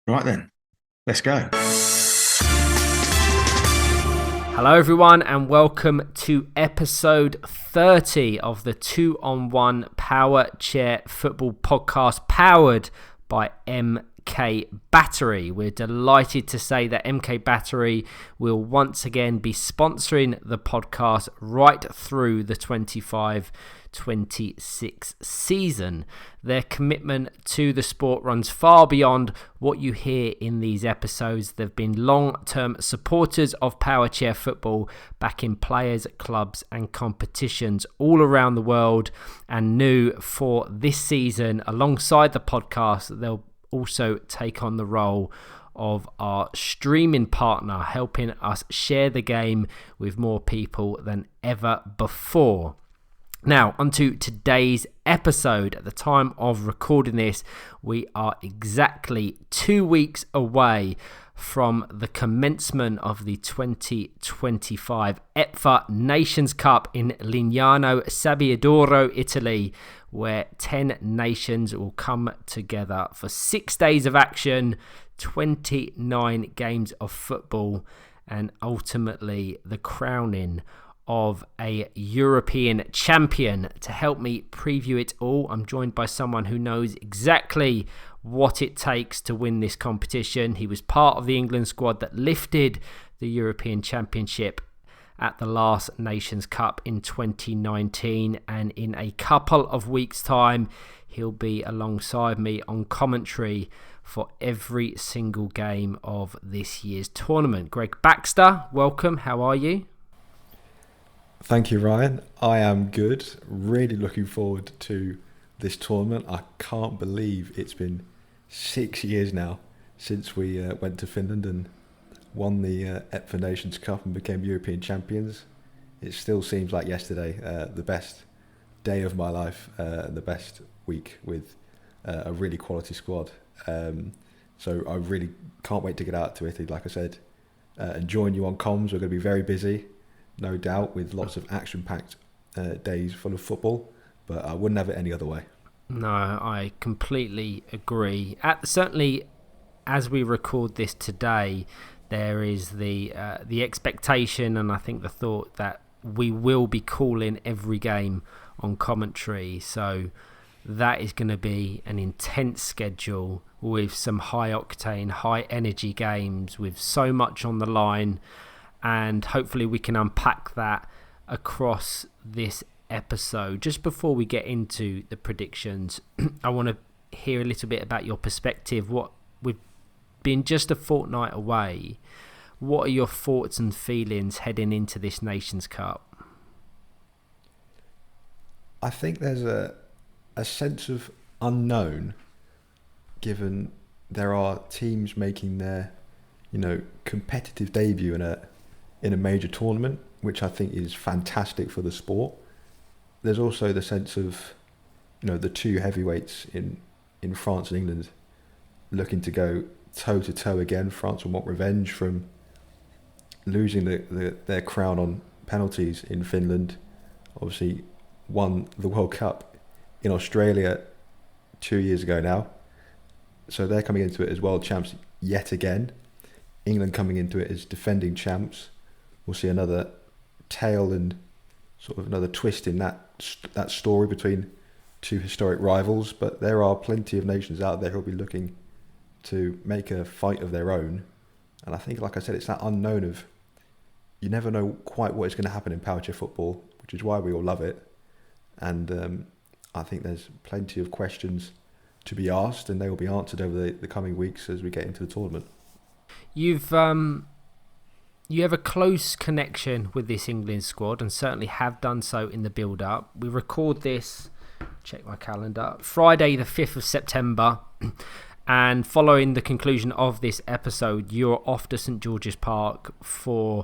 Right then, let's go. Hello everyone and welcome to episode 30 of the 2-on-1 Powerchair Football Podcast powered by MK Battery. We're delighted to say that MK Battery will once again be sponsoring the podcast right through the 25-26 season. Their commitment to the sport runs far beyond what you hear in these episodes. They've been long-term supporters of Powerchair Football, backing players, clubs and competitions all around the world, and new for this season alongside the podcast they'll also take on the role of our streaming partner, helping us share the game with more people than ever before. Now, onto today's episode. At the time of recording this, we are exactly 2 weeks away from the commencement of the 2025 EPFA Nations Cup in Lignano Sabbiadoro, Italy, where 10 nations will come together for 6 days of action, 29 games of football, and ultimately the crowning of a European champion. To help me preview it all, I'm joined by someone who knows exactly what it takes to win this competition. He was part of the England squad that lifted the European Championship at the last Nations Cup in 2019, and in a couple of weeks' time he'll be alongside me on commentary for every single game of this year's tournament. Gregg Baxter, welcome. How are you? Thank you, Ryan. I am good. Really looking forward to this tournament. I can't believe it's been 6 years now since we went to Finland and won the EPFA Nations Cup and became European champions. It still seems like yesterday. The best day of my life, the best week with a really quality squad. So I really can't wait to get out to Italy, like I said, and join you on comms. We're going to be very busy, no doubt, with lots of action-packed days full of football, but I wouldn't have it any other way. No, I completely agree. Certainly, as we record this today, there is the expectation, and I think the thought that we will be calling every game on commentary. So that is going to be an intense schedule with some high-octane, high-energy games with so much on the line. And hopefully we can unpack that across this episode. Just before we get into the predictions, I want to hear a little bit about your perspective. What we've been just a fortnight away. What are your thoughts and feelings heading into this Nations Cup? I think there's a sense of unknown, given there are teams making their, competitive debut in a major tournament, which I think is fantastic for the sport. There's also the sense of, the two heavyweights in France and England looking to go toe-to-toe again. France will want revenge from losing their crown on penalties in Finland. Obviously won the World Cup in Australia 2 years ago now. So they're coming into it as world champs yet again. England coming into it as defending champs. We'll see another tale and sort of another twist in that story between two historic rivals. But there are plenty of nations out there who'll be looking to make a fight of their own. And I think, like I said, it's that unknown of, you never know quite what is going to happen in Powerchair football, which is why we all love it. And I think there's plenty of questions to be asked, and they will be answered over the coming weeks as we get into the tournament. You have a close connection with this England squad, and certainly have done so in the build-up. We record this, check my calendar, Friday the 5th of September, and following the conclusion of this episode, you're off to St George's Park to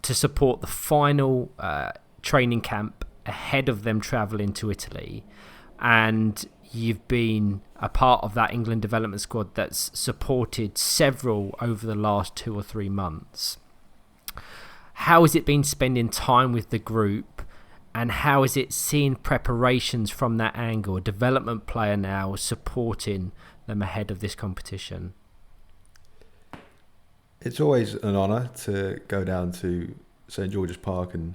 support the final training camp ahead of them travelling to Italy. And you've been a part of that England development squad that's supported several over the last 2 or 3 months. How has it been spending time with the group, and how is it seeing preparations from that angle? A development player now supporting them ahead of this competition? It's always an honour to go down to St George's Park and,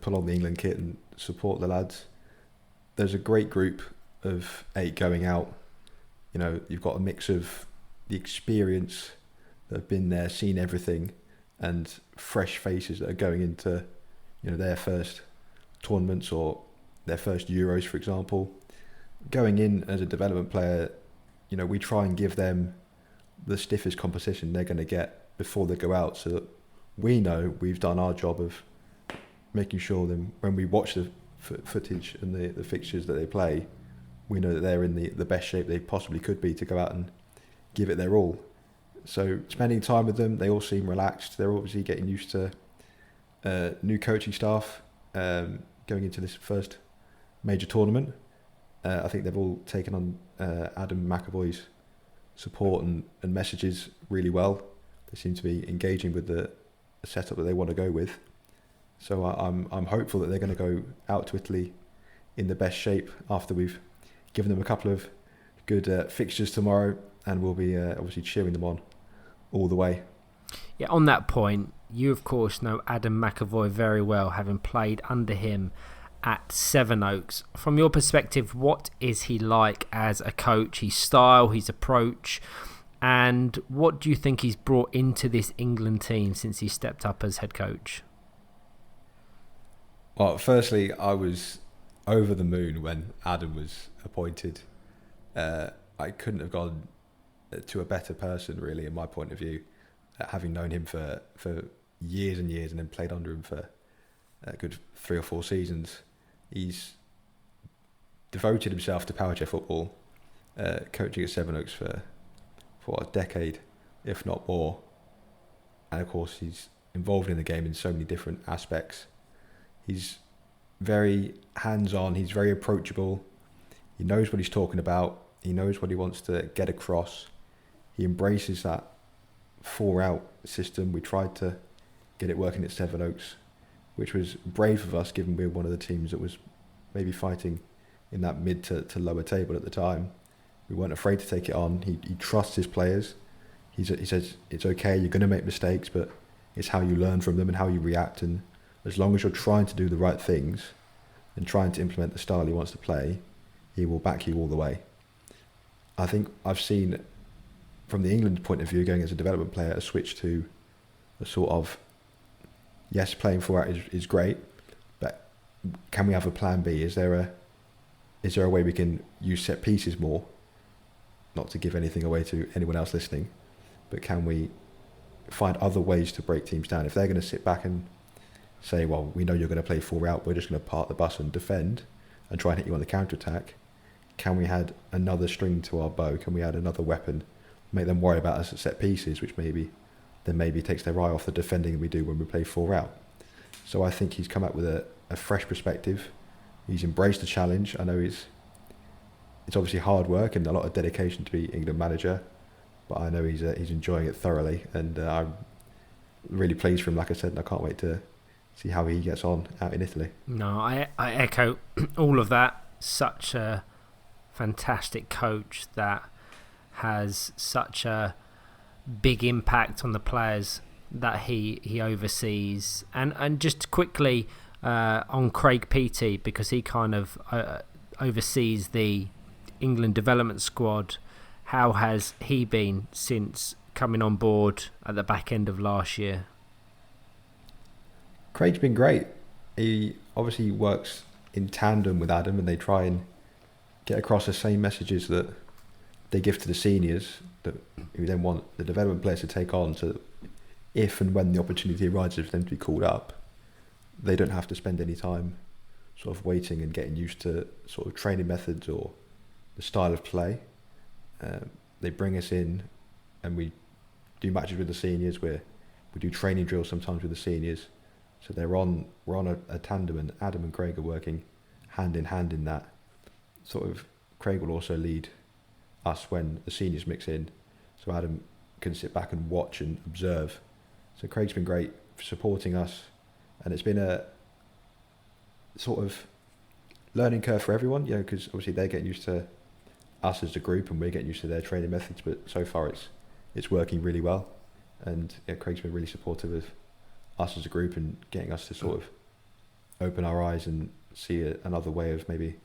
pull on the England kit and support the lads. There's a great group of 8 going out. You've got a mix of the experience that have been there, seen everything, and fresh faces that are going into, their first tournaments or their first Euros, for example. Going in as a development player, we try and give them the stiffest competition they're going to get before they go out, so that we know we've done our job of making sure that when we watch the footage and the fixtures that they play, we know that they're in the best shape they possibly could be to go out and give it their all. So spending time with them, they all seem relaxed. They're obviously getting used to new coaching staff going into this first major tournament. I think they've all taken on Adam McAvoy's support and messages really well. They seem to be engaging with the setup that they want to go with. So I'm hopeful that they're going to go out to Italy in the best shape after we've given them a couple of good fixtures tomorrow, and we'll be obviously cheering them on all the way. Yeah, on that point, you of course know Adam McAvoy very well, having played under him at Sevenoaks. From your perspective, what is he like as a coach, his style, his approach, and what do you think he's brought into this England team since he stepped up as head coach? Well, firstly, I was over the moon when Adam was appointed. I couldn't have gone to a better person, really, in my point of view, having known him for years and years and then played under him for a good 3 or 4 seasons. He's devoted himself to Powerchair football, coaching at Sevenoaks for a decade, if not more. And of course, he's involved in the game in so many different aspects. He's very hands-on, he's very approachable, he knows what he's talking about, he knows what he wants to get across. He embraces that 4-out system. We tried to get it working at Sevenoaks, which was brave of us given we were one of the teams that was maybe fighting in that mid to lower table at the time. We weren't afraid to take it on. He trusts his players. He says, it's okay, you're going to make mistakes, but it's how you learn from them and how you react, and as long as you're trying to do the right things and trying to implement the style he wants to play, he will back you all the way. I think I've seen, from the England point of view, going as a development player, a switch to a sort of, yes, playing 4 out is great, but can we have a plan B? Is there a way we can use set pieces more? Not to give anything away to anyone else listening, but can we find other ways to break teams down? If they're going to sit back and say, well, we know you're going to play 4 out, we're just going to park the bus and defend and try and hit you on the counter-attack, can we add another string to our bow? Can we add another weapon? Make them worry about us at set pieces, which maybe takes their eye off the defending we do when we play 4 out. So I think he's come up with a fresh perspective. He's embraced the challenge. I know it's obviously hard work and a lot of dedication to be England manager, but I know he's enjoying it thoroughly, and I'm really pleased for him, like I said, and I can't wait to see how he gets on out in Italy. No, I echo all of that. Such a fantastic coach that has such a big impact on the players that he oversees. And just quickly on Craig Peaty, because he kind of oversees the England development squad. How has he been since coming on board at the back end of last year? Craig's been great. He obviously works in tandem with Adam, and they try and get across the same messages that they give to the seniors that we then want the development players to take on, so that if and when the opportunity arises for them to be called up, they don't have to spend any time sort of waiting and getting used to sort of training methods or the style of play. They bring us in and we do matches with the seniors, where we do training drills sometimes with the seniors. So we're on a tandem, and Adam and Craig are working hand in hand in that. Sort of Craig will also lead us when the seniors mix in, so Adam can sit back and watch and observe. So Craig's been great for supporting us, and it's been a sort of learning curve for everyone, because obviously they're getting used to us as a group, and we're getting used to their training methods. But so far, it's working really well, and Craig's been really supportive of us as a group and getting us to sort of open our eyes and see another way of, maybe,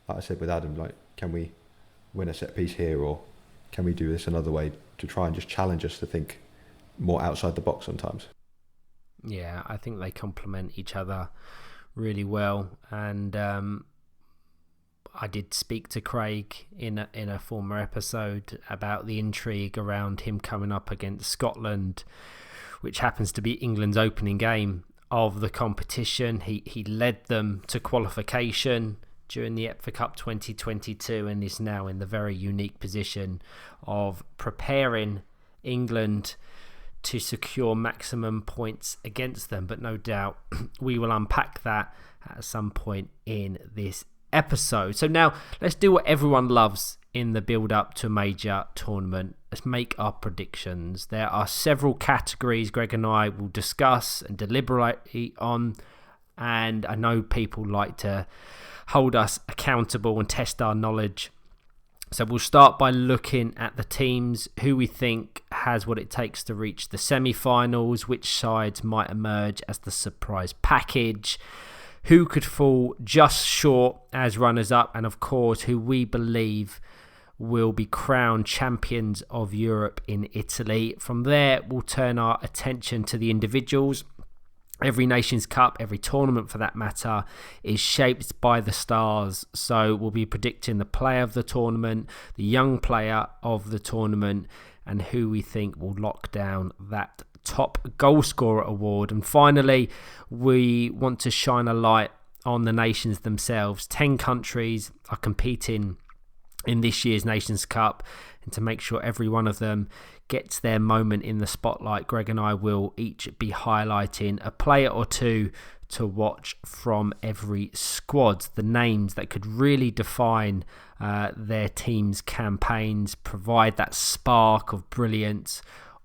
like I said with Adam, like, can we win a set piece here, or can we do this another way, to try and just challenge us to think more outside the box sometimes. Yeah, I think they complement each other really well, and I did speak to Craig in a former episode about the intrigue around him coming up against Scotland, which happens to be England's opening game of the competition. He led them to qualification during the EPFA Cup 2022 and is now in the very unique position of preparing England to secure maximum points against them. But no doubt we will unpack that at some point in this episode. So now let's do what everyone loves in the build up to a major tournament. Let's make our predictions. There are several categories Gregg and I will discuss and deliberate on, and I know people like to hold us accountable and test our knowledge. So we'll start by looking at the teams, who we think has what it takes to reach the semi-finals, which sides might emerge as the surprise package, who could fall just short as runners-up, and of course who we believe will be crowned champions of Europe in Italy. From there, we'll turn our attention to the individuals. Every Nations Cup, every tournament for that matter, is shaped by the stars. So we'll be predicting the player of the tournament, the young player of the tournament, and who we think will lock down that top Goalscorer award. And finally, we want to shine a light on the nations themselves. 10 countries are competing in this year's Nations Cup, and to make sure every one of them gets their moment in the spotlight, Gregg and I will each be highlighting a player or two to watch from every squad. The names that could really define their team's campaigns, provide that spark of brilliance,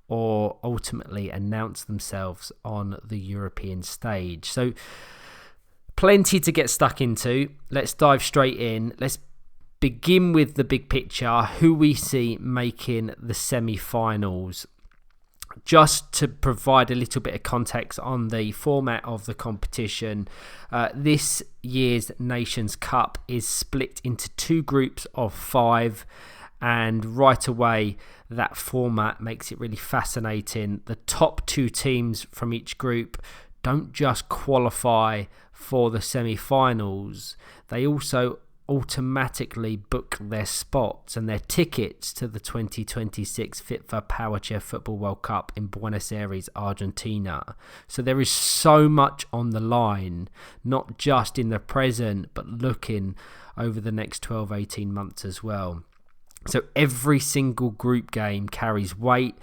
or ultimately announce themselves on the European stage. So plenty to get stuck into. Let's dive straight in. Let's begin with the big picture, who we see making the semi-finals. Just to provide a little bit of context on the format of the competition, this year's Nations Cup is split into 2 groups of 5, and right away that format makes it really fascinating. The top 2 teams from each group don't just qualify for the semi-finals, they also automatically book their spots and their tickets to the 2026 EPFA Powerchair Football World Cup in Buenos Aires, Argentina. So there is so much on the line, not just in the present, but looking over the next 12-18 months as well. So every single group game carries weight.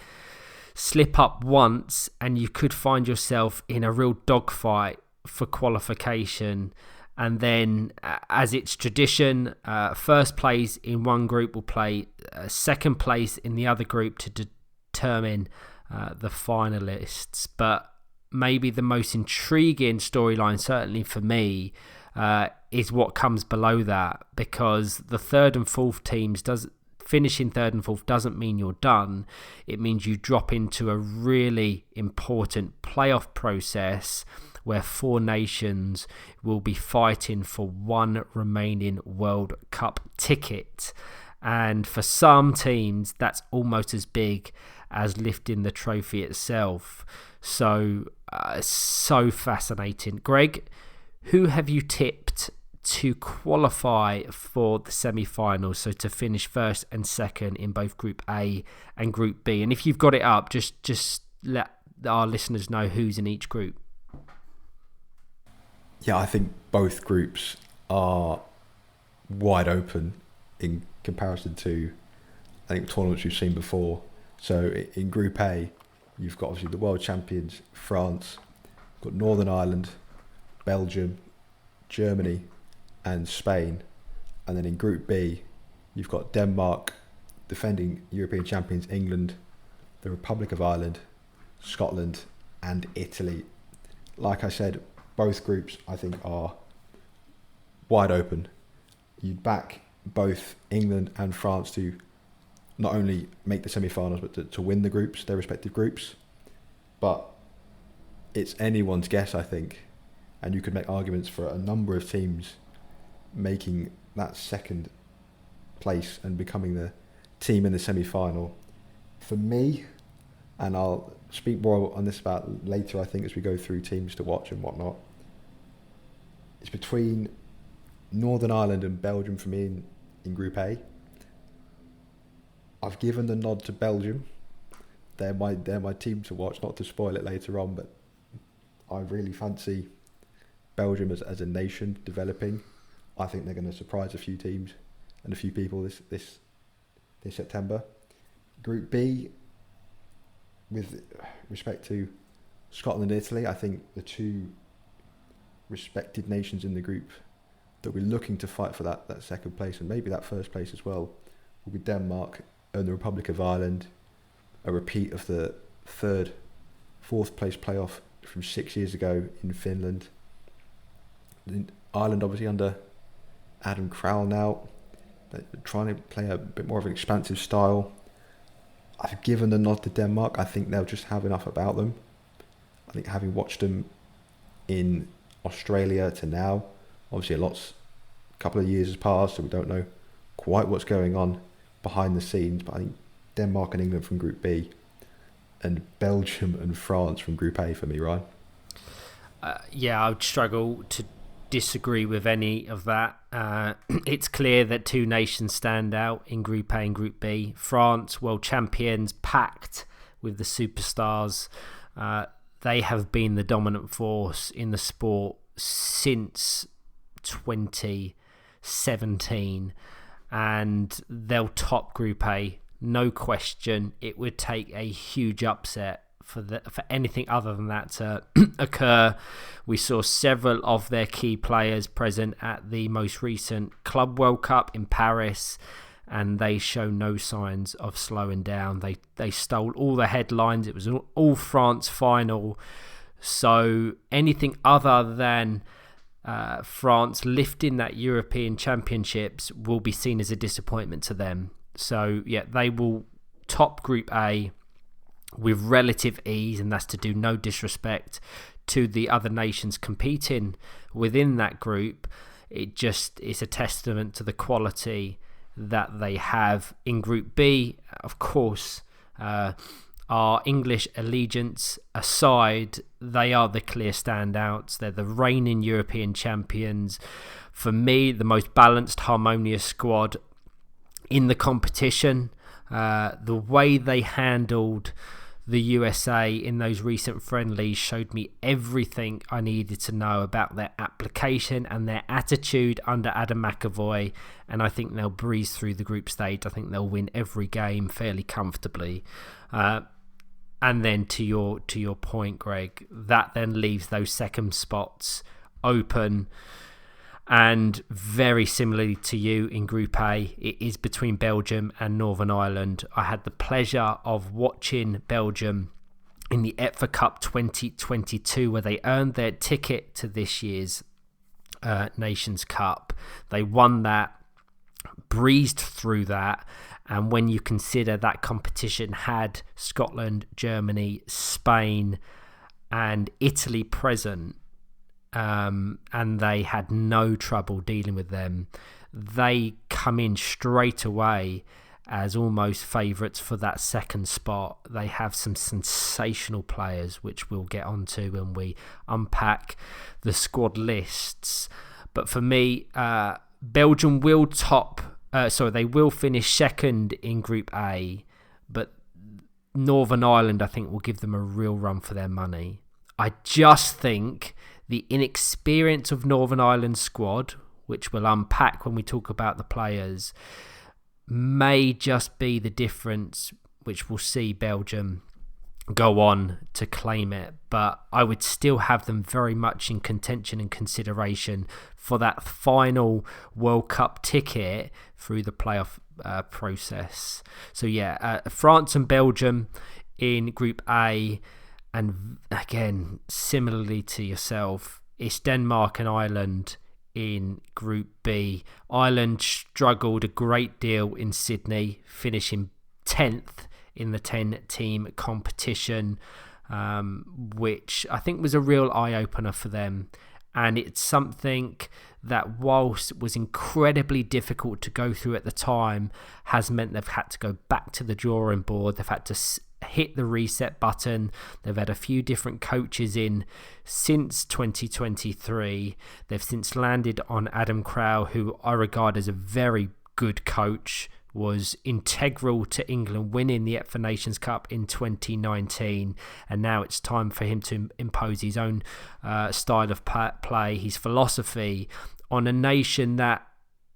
Slip up once and you could find yourself in a real dogfight for qualification. And then, as it's tradition, first place in one group will play second place in the other group to determine the finalists. But maybe the most intriguing storyline, certainly for me, is what comes below that, because the third and fourth teams finishing third and fourth doesn't mean you're done. It means you drop into a really important playoff process where 4 nations will be fighting for one remaining World Cup ticket. And for some teams, that's almost as big as lifting the trophy itself. So fascinating. Gregg, who have you tipped to qualify for the semi-finals, so to finish first and second in both Group A and Group B? And if you've got it up, just let our listeners know who's in each group. Yeah, I think both groups are wide open in comparison to, I think, tournaments we've seen before. So in Group A, you've got obviously the world champions, France, you've got Northern Ireland, Belgium, Germany and Spain. And then in Group B, you've got Denmark, defending European champions, England, the Republic of Ireland, Scotland and Italy. Like I said, both groups, I think, are wide open. You'd back both England and France to not only make the semi-finals but to win the groups, their respective groups. But it's anyone's guess, I think, and you could make arguments for a number of teams making that second place and becoming the team in the semi-final. For me, and I'll speak more on this about later, I think, as we go through teams to watch and whatnot, it's between Northern Ireland and Belgium for me in Group A. I've given the nod to Belgium. They're my team to watch, not to spoil it later on, but I really fancy Belgium as a nation developing. I think they're going to surprise a few teams and a few people this September. Group B, with respect to Scotland and Italy, I think the two respected nations in the group that we're looking to fight for that second place and maybe that first place as well will be Denmark and the Republic of Ireland, a repeat of the fourth place playoff from 6 years ago in Finland. In Ireland, obviously under Adam Crowell now, they're trying to play a bit more of an expansive style. I've given the nod to Denmark. I think they'll just have enough about them. I think having watched them in Australia to now, obviously a couple of years has passed, so we don't know quite what's going on behind the scenes, but I think Denmark and England from Group B and Belgium and France from Group A for me, Ryan. I would struggle to disagree with any of that. It's clear that two nations stand out in Group A and Group B. France, world champions, packed with the superstars. They have been the dominant force in the sport since 2017, and they'll top Group A, no question. It would take a huge upset for anything other than that to occur. We saw several of their key players present at the most recent Club World Cup in Paris, and they show no signs of slowing down. They stole all the headlines. It was an all France final, so anything other than France lifting that European Championships will be seen as a disappointment to them. So yeah, they will top Group A with relative ease, and that's to do no disrespect to the other nations competing within that group. It's a testament to the quality that they have in Group B. Of course, our English allegiance aside, they are the clear standouts. They're the reigning European champions. For me, the most balanced, harmonious squad in the competition. The way they handled the USA in those recent friendlies showed me everything I needed to know about their application and their attitude under Adam McAvoy, and I think they'll breeze through the group stage. I think they'll win every game fairly comfortably. And then to your point, Greg, that then leaves those second spots open. And very similarly to you in Group A, it is between Belgium and Northern Ireland. I had the pleasure of watching Belgium in the EPFA Cup 2022, where they earned their ticket to this year's Nations Cup. They won that, breezed through that, and when you consider that competition had Scotland, Germany, Spain and Italy present, and they had no trouble dealing with them. They come in straight away as almost favourites for that second spot. They have some sensational players, which we'll get onto when we unpack the squad lists. But for me, Belgium will they will finish second in Group A, but Northern Ireland, I think, will give them a real run for their money. I just think the inexperience of Northern Ireland's squad, which we'll unpack when we talk about the players, may just be the difference which will see Belgium go on to claim it. But I would still have them very much in contention and consideration for that final World Cup ticket through the playoff process. So yeah, France and Belgium in Group A. And again, similarly to yourself, it's Denmark and Ireland in Group B. Ireland struggled a great deal in Sydney, finishing 10th in the 10-team competition, which I think was a real eye-opener for them. And it's something that, whilst it was incredibly difficult to go through at the time, has meant they've had to go back to the drawing board. They've had to hit the reset button. They've had a few different coaches in since 2023. They've since landed on Adam Crowell, who I regard as a very good coach, was integral to England winning the EPFA Nations Cup in 2019, and now it's time for him to impose his own style of play, his philosophy, on a nation that,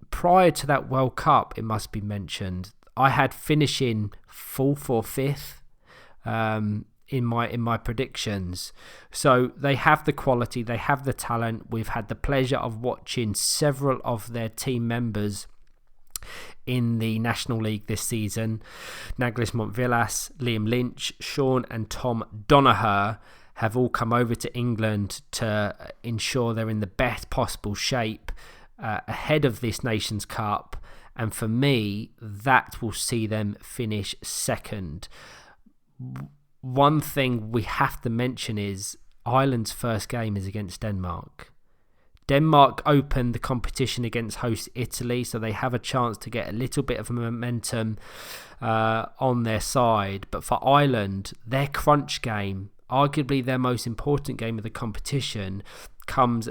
prior to that World Cup, it must be mentioned, I had finishing 4th or 5th in my predictions. So they have the quality, they have the talent. We've had the pleasure of watching several of their team members in the National League this season. Naglis Montvillas, Liam Lynch, Sean and Tom Donaher have all come over to England to ensure they're in the best possible shape ahead of this Nations Cup. And for me, that will see them finish second. One thing we have to mention is Ireland's first game is against Denmark. Denmark opened the competition against host Italy, so they have a chance to get a little bit of momentum on their side. But for Ireland, their crunch game, arguably their most important game of the competition, comes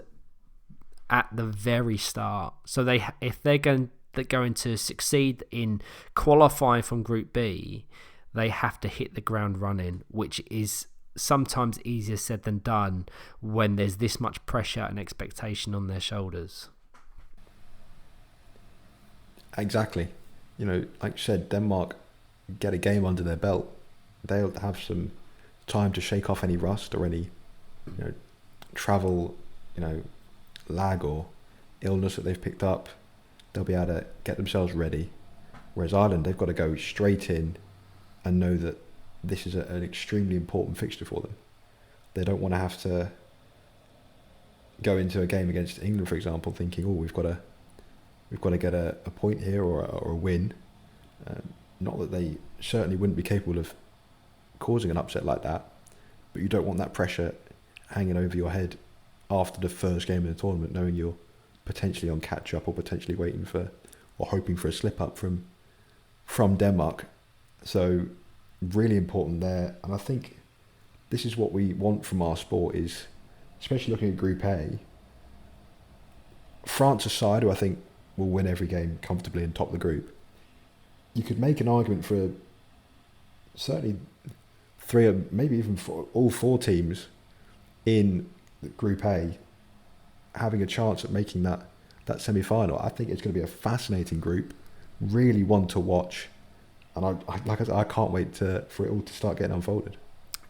at the very start. So if they're going to succeed in qualifying from Group B, they have to hit the ground running, which is sometimes easier said than done when there's this much pressure and expectation on their shoulders. Exactly. Like you said, Denmark get a game under their belt. They'll have some time to shake off any rust or any travel lag or illness that they've picked up. They'll be able to get themselves ready. Whereas Ireland, they've got to go straight in and know that this is an extremely important fixture for them. They don't want to have to go into a game against England, for example, thinking, "Oh, we've got to get a point here or a win." Not that they certainly wouldn't be capable of causing an upset like that, but you don't want that pressure hanging over your head after the first game of the tournament, knowing you're potentially on catch up or potentially waiting for or hoping for a slip up from Denmark. So really important there, and I think this is what we want from our sport, is especially looking at Group A, France aside, who I think will win every game comfortably and top the group. You could make an argument for certainly 3 or maybe even all 4 teams in Group A having a chance at making that semi-final. I think it's going to be a fascinating group, really one to watch. And I can't wait for it all to start getting unfolded.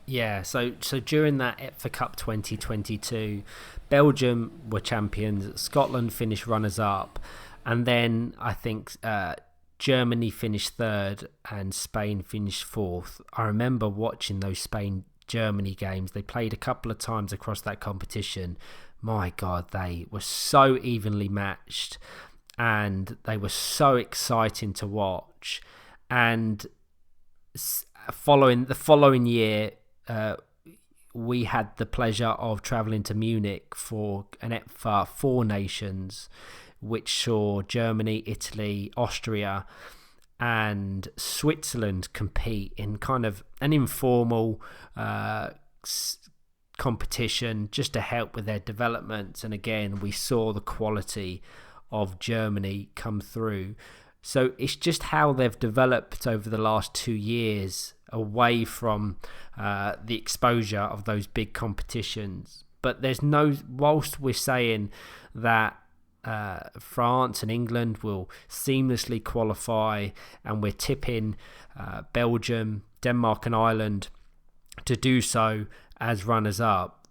Yeah, so during that EPFA Cup 2022, Belgium were champions, Scotland finished runners-up, and then I think Germany finished 3rd and Spain finished 4th. I remember watching those Spain-Germany games. They played a couple of times across that competition. My God, they were so evenly matched, and they were so exciting to watch. And the following year, we had the pleasure of travelling to Munich for an EPFA 4 Nations, which saw Germany, Italy, Austria and Switzerland compete in kind of an informal competition just to help with their development. And again, we saw the quality of Germany come through. So it's just how they've developed over the last 2 years away from the exposure of those big competitions. But whilst we're saying that France and England will seamlessly qualify, and we're tipping Belgium, Denmark and Ireland to do so as runners-up,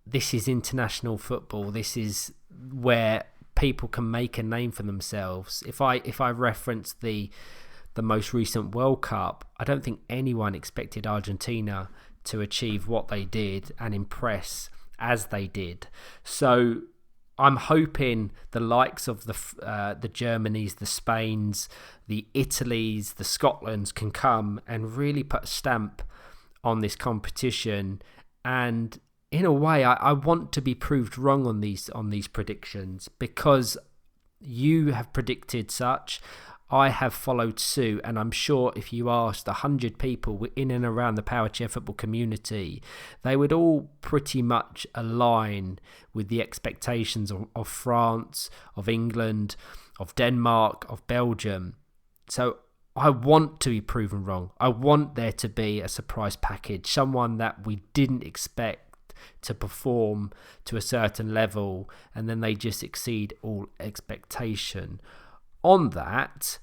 this is international football. This is where people can make a name for themselves. If I reference the most recent World Cup, I don't think anyone expected Argentina to achieve what they did and impress as they did. So I'm hoping the likes of the Germanys, the Spains, the Italys, the Scotlands can come and really put a stamp on this competition. And in a way, I want to be proved wrong on these predictions, because you have predicted such. I have followed suit, and I'm sure if you asked 100 people in and around the Powerchair football community, they would all pretty much align with the expectations of France, of England, of Denmark, of Belgium. So I want to be proven wrong. I want there to be a surprise package, someone that we didn't expect to perform to a certain level, and then they just exceed all expectation. On that,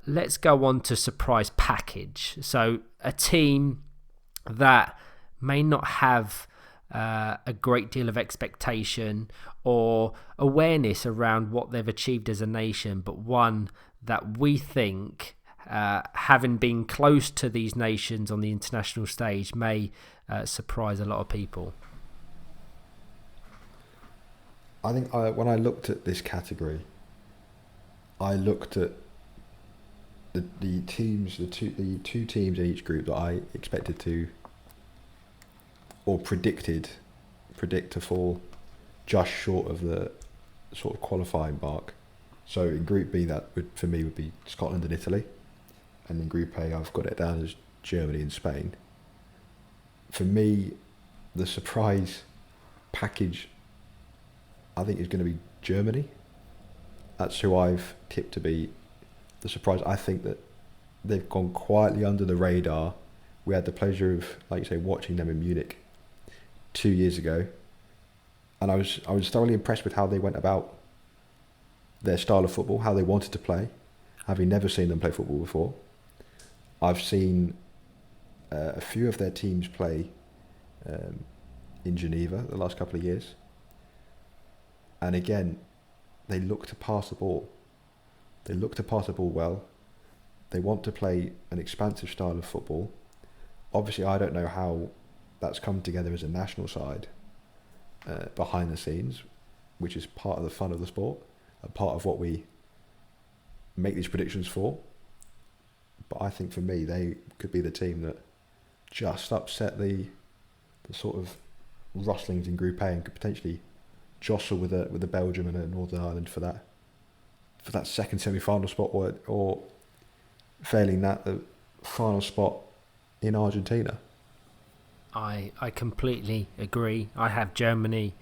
let's go on to surprise package. So a team that may not have a great deal of expectation or awareness around what they've achieved as a nation, but one that we think, having been close to these nations on the international stage, may surprise a lot of people. I think when I looked at this category, I looked at the teams, the two teams in each group that I expected to, or predict to fall just short of the sort of qualifying mark. So in Group B, that would be Scotland and Italy, and in Group A, I've got it down as Germany and Spain. For me, the surprise package, I think, is going to be Germany. That's who I've tipped to be the surprise. I think that they've gone quietly under the radar. We had the pleasure of, like you say, watching them in Munich 2 years ago, and I was thoroughly impressed with how they went about their style of football, how they wanted to play, having never seen them play football before. I've seen a few of their teams play in Geneva the last couple of years, and again, they look to pass the ball. They look to pass the ball well. They want to play an expansive style of football. Obviously, I don't know how that's come together as a national side behind the scenes, which is part of the fun of the sport, a part of what we make these predictions for. But I think for me, they could be the team that just upset the sort of rustlings in Group A and could potentially jostle with a Belgium and a Northern Ireland for that second semi-final spot, or failing that, the final spot in Argentina. I completely agree. I have Germany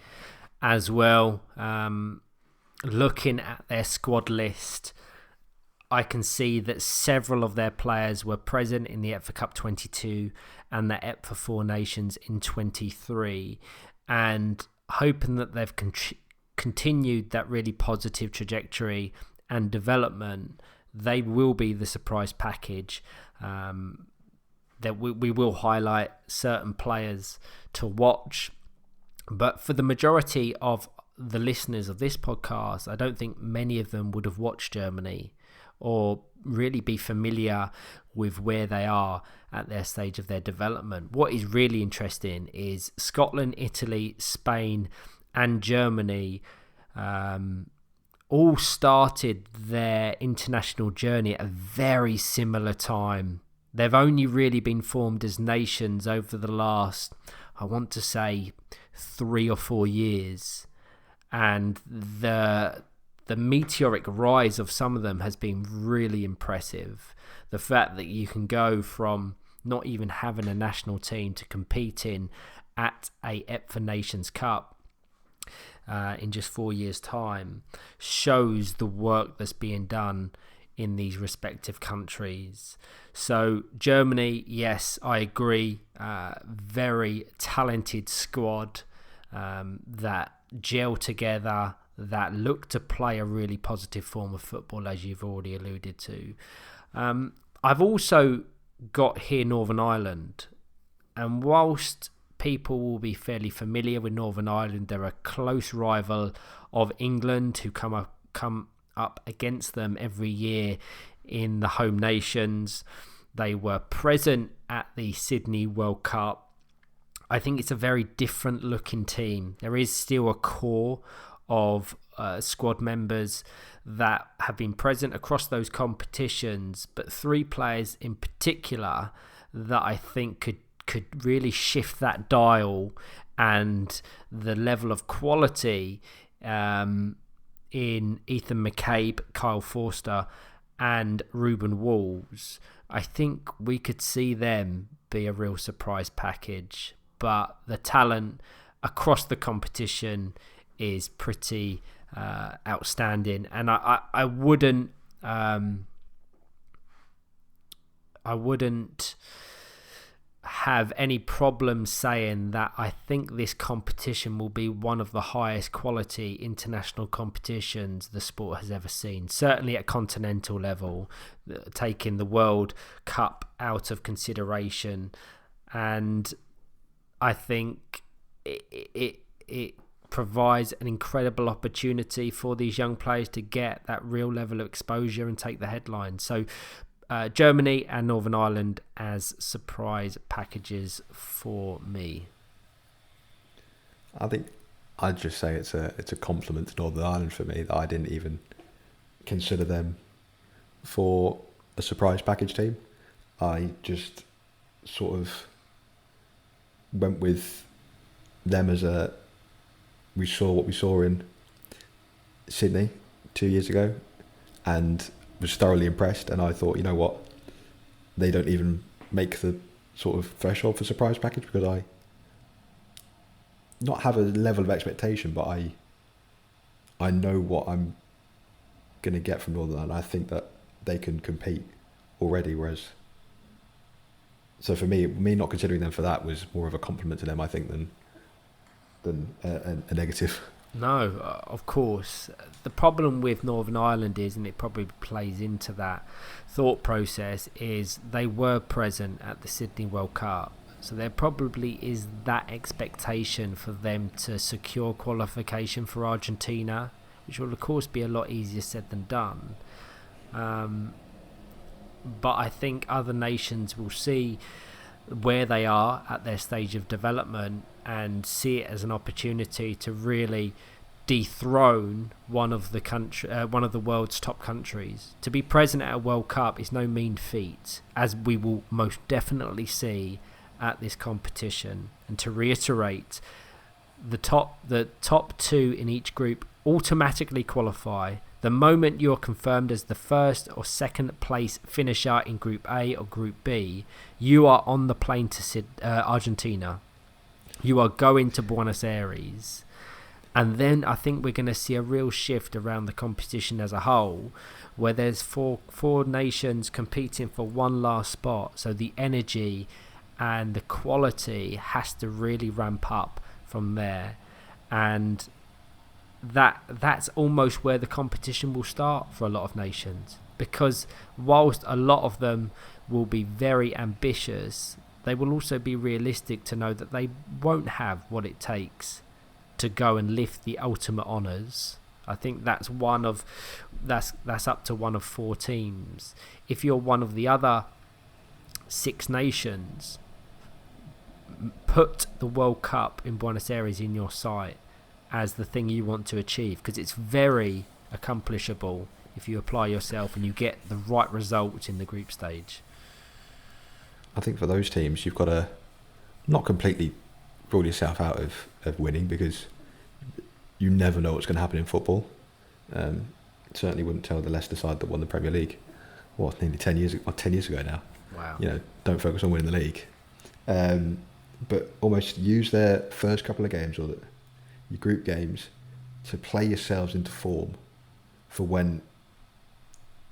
as well. Looking at their squad list, I can see that several of their players were present in the EPFA Cup 22 and the EPFA 4 Nations in 23, and hoping that they've continued that really positive trajectory and development, they will be the surprise package. That we will highlight certain players to watch, but for the majority of the listeners of this podcast, I don't think many of them would have watched Germany or really be familiar with where they are at their stage of their development. What is really interesting is Scotland, Italy, Spain and Germany all started their international journey at a very similar time. They've only really been formed as nations over the last, I want to say, 3 or 4 years. And the meteoric rise of some of them has been really impressive. The fact that you can go from not even having a national team to competing at a EPFA Nations Cup in just 4 years' time shows the work that's being done in these respective countries. So Germany, yes, I agree, very talented squad that gel together, that look to play a really positive form of football, as you've already alluded to. I've also got here Northern Ireland, and whilst people will be fairly familiar with Northern Ireland, they're a close rival of England, who come up against them every year in the home nations. They were present at the Sydney World Cup. I think it's a very different looking team. There is still a core of squad members that have been present across those competitions, but 3 players in particular that I think could really shift that dial and the level of quality in Ethan McCabe, Kyle Forster and Ruben Walls. I think we could see them be a real surprise package, but the talent across the competition is pretty outstanding, and I wouldn't have any problem saying that I think this competition will be one of the highest quality international competitions the sport has ever seen, certainly at continental level, taking the World Cup out of consideration. And I think it provides an incredible opportunity for these young players to get that real level of exposure and take the headlines. So Germany and Northern Ireland as surprise packages for me. I think I'd just say it's a compliment to Northern Ireland for me that I didn't even consider them for a surprise package team. I just sort of went with them as we saw what we saw in Sydney 2 years ago and was thoroughly impressed, and I thought, you know what, they don't even make the sort of threshold for surprise package because I not have a level of expectation, but I know what I'm going to get from Northern Ireland. I think that they can compete already, whereas so for me not considering them for that was more of a compliment to them, I think, than a negative. No, of course. The problem with Northern Ireland is, and it probably plays into that thought process, is they were present at the Sydney World Cup. So there probably is that expectation for them to secure qualification for Argentina, which will of course be a lot easier said than done. But I think other nations will see where they are at their stage of development and see it as an opportunity to really dethrone one of the world's top countries. To be present at a World Cup is no mean feat, as we will most definitely see at this competition. And to reiterate, the top 2 in each group automatically qualify. The moment you're confirmed as the first or second place finisher in Group A or Group B, you are on the plane to Argentina. You are going to Buenos Aires. And then I think we're going to see a real shift around the competition as a whole, where there's four nations competing for one last spot. So the energy and the quality has to really ramp up from there. And that's almost where the competition will start for a lot of nations, because whilst a lot of them will be very ambitious, they will also be realistic to know that they won't have what it takes to go and lift the ultimate honours. I think that's up to one of 4 teams. If you're one of the other 6 nations, put the World Cup in Buenos Aires in your sight as the thing you want to achieve, because it's very accomplishable if you apply yourself and you get the right results in the group stage. I think for those teams, you've got to not completely rule yourself out of winning, because you never know what's going to happen in football. Certainly wouldn't tell the Leicester side that won the Premier League, nearly 10 years ago now. Wow. Don't focus on winning the league. But almost use their first couple of games or your group games to play yourselves into form for when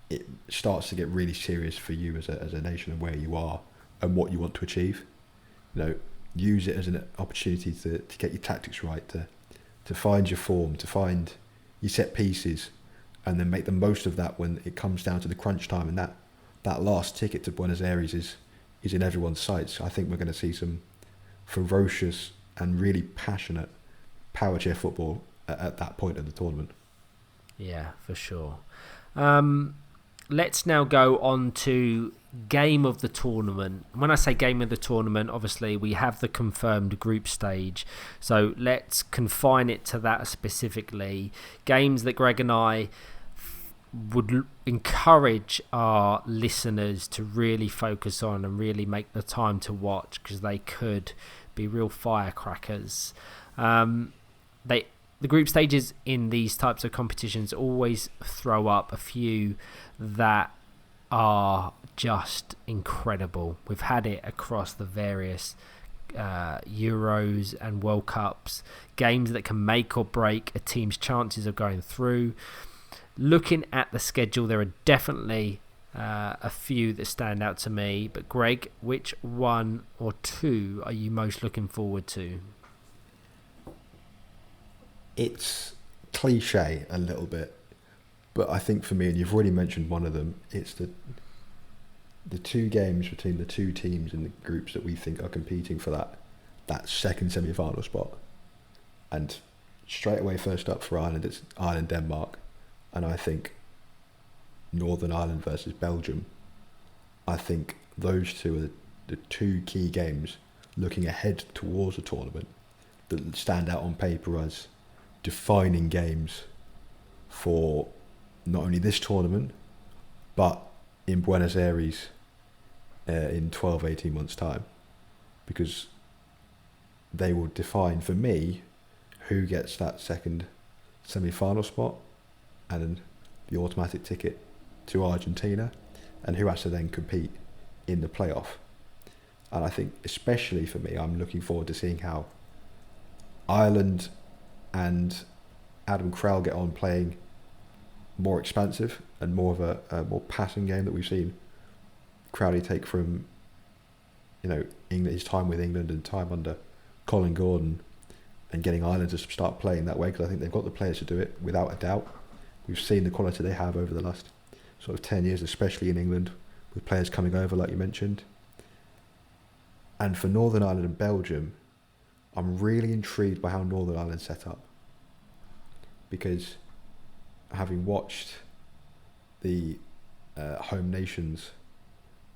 it starts to get really serious for you as a nation and where you are and what you want to achieve. Use it as an opportunity to get your tactics right, to find your form, to find your set pieces, and then make the most of that when it comes down to the crunch time. And that last ticket to Buenos Aires is in everyone's sights. I think we're going to see some ferocious and really passionate Powerchair football at that point of the tournament. Yeah, for sure. let's now go on to game of the tournament. When I say game of the tournament, obviously we have the confirmed group stage, so let's confine it to that specifically. Games that Greg and I would encourage our listeners to really focus on and really make the time to watch, because they could be real firecrackers. The group stages in these types of competitions always throw up a few that are just incredible. We've had it across the various Euros and World Cups, games that can make or break a team's chances of going through. Looking at the schedule, there are definitely a few that stand out to me, but Greg, which one or two are you most looking forward to? It's cliche a little bit, but I think for me, and you've already mentioned one of them, it's the two games between the two teams in the groups that we think are competing for that second semi-final spot. And straight away, first up for Ireland, it's Ireland-Denmark. And I think Northern Ireland versus Belgium, I think those two are the two key games looking ahead towards the tournament that stand out on paper as defining games for not only this tournament, but in Buenos Aires in 12-18 months' time, because they will define for me who gets that second semi-final spot and the automatic ticket to Argentina, and who has to then compete in the playoff. And I think especially for me, I'm looking forward to seeing how Ireland and Adam Crowell get on playing more expansive and more of a more passing game that we've seen Crowley take from, England, his time with England and time under Colin Gordon, and getting Ireland to start playing that way, because I think they've got the players to do it without a doubt. We've seen the quality they have over the last sort of 10 years, especially in England, with players coming over like you mentioned. And for Northern Ireland and Belgium, I'm really intrigued by how Northern Ireland's set up, because having watched the home nations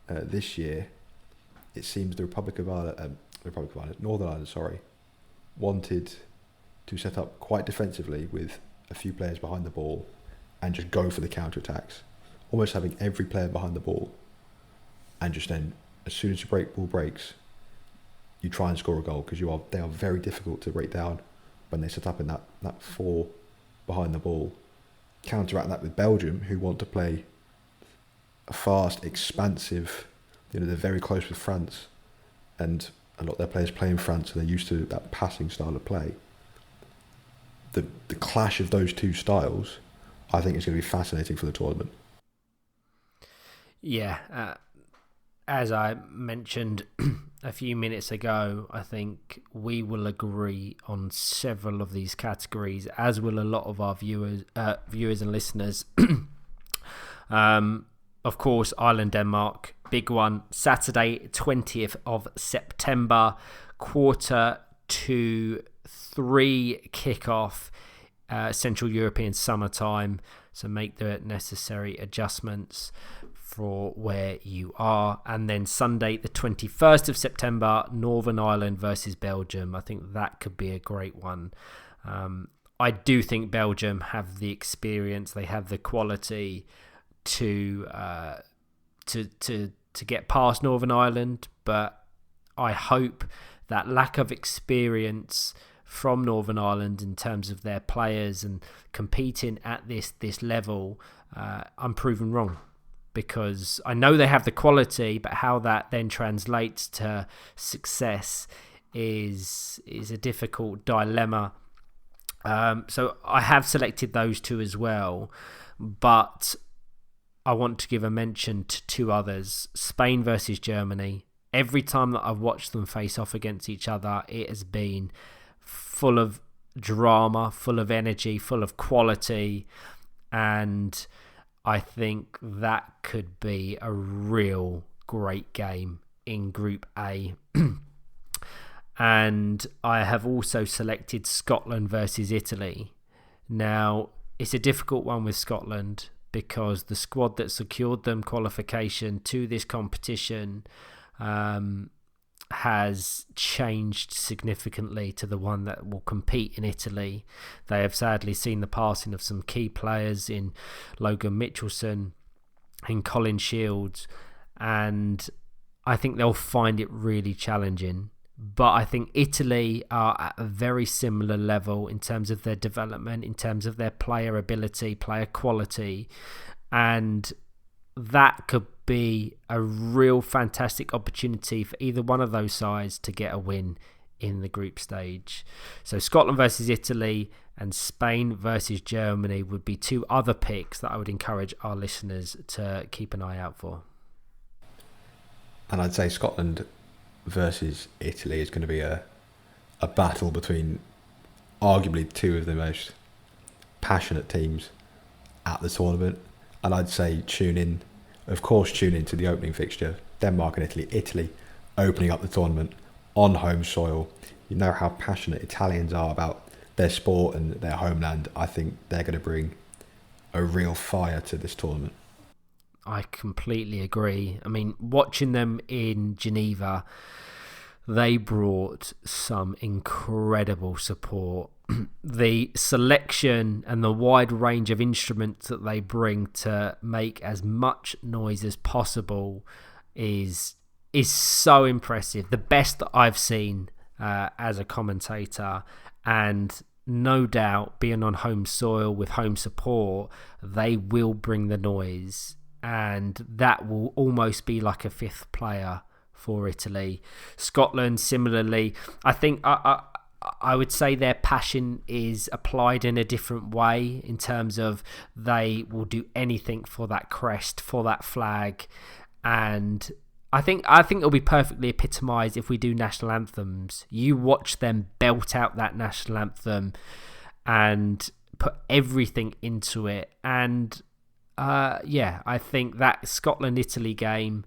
this year, it seems Northern Ireland, wanted to set up quite defensively with a few players behind the ball and just go for the counter-attacks, almost having every player behind the ball, and just then, as soon as your ball breaks, you try and score a goal, because they are very difficult to break down when they set up in that four behind the ball. Counteract that with Belgium, who want to play a fast, expansive, they're very close with France, and a lot of their players play in France, so they're used to that passing style of play. The clash of those two styles, I think, is going to be fascinating for the tournament. Yeah, as I mentioned a few minutes ago, I think we will agree on several of these categories, as will a lot of our viewers and listeners. Of course, Ireland-Denmark, big one, Saturday, 20th of September, 2:45 kickoff, Central European summertime. So make the necessary adjustments for where you are. And then Sunday, the 21st of September, Northern Ireland versus Belgium. I think that could be a great one. I do think Belgium have the experience, they have the quality to get past Northern Ireland, but I hope that lack of experience from Northern Ireland in terms of their players and competing at this level, I'm proven wrong, because I know they have the quality, but how that then translates to success is a difficult dilemma. So I have selected those two as well, but I want to give a mention to two others. Spain versus Germany. Every time that I've watched them face off against each other, it has been full of drama, full of energy, full of quality, and I think that could be a real great game in Group A. And I have also selected Scotland versus Italy. Now, it's a difficult one with Scotland, because the squad that secured them qualification to this competition has changed significantly to the one that will compete in Italy. They have sadly seen the passing of some key players in Logan Mitchelson and Colin Shields, and I think they'll find it really challenging. But I think Italy are at a very similar level in terms of their development, in terms of their player ability, player quality, and that could be a real fantastic opportunity for either one of those sides to get a win in the group stage. So Scotland versus Italy and Spain versus Germany would be two other picks that I would encourage our listeners to keep an eye out for. And I'd say Scotland versus Italy is going to be a battle between arguably two of the most passionate teams at the tournament. And I'd say tune in to the opening fixture, Denmark and Italy. Italy opening up the tournament on home soil. You know how passionate Italians are about their sport and their homeland. I think they're going to bring a real fire to this tournament. I completely agree. I mean, watching them in Geneva, they brought some incredible support. The selection and the wide range of instruments that they bring to make as much noise as possible is so impressive. The best that I've seen as a commentator, and no doubt being on home soil with home support, they will bring the noise, and that will almost be like a fifth player for Italy. Scotland, similarly, I think I would say their passion is applied in a different way, in terms of they will do anything for that crest, for that flag, and I think it'll be perfectly epitomised if we do national anthems. You watch them belt out that national anthem and put everything into it, and I think that Scotland-Italy game,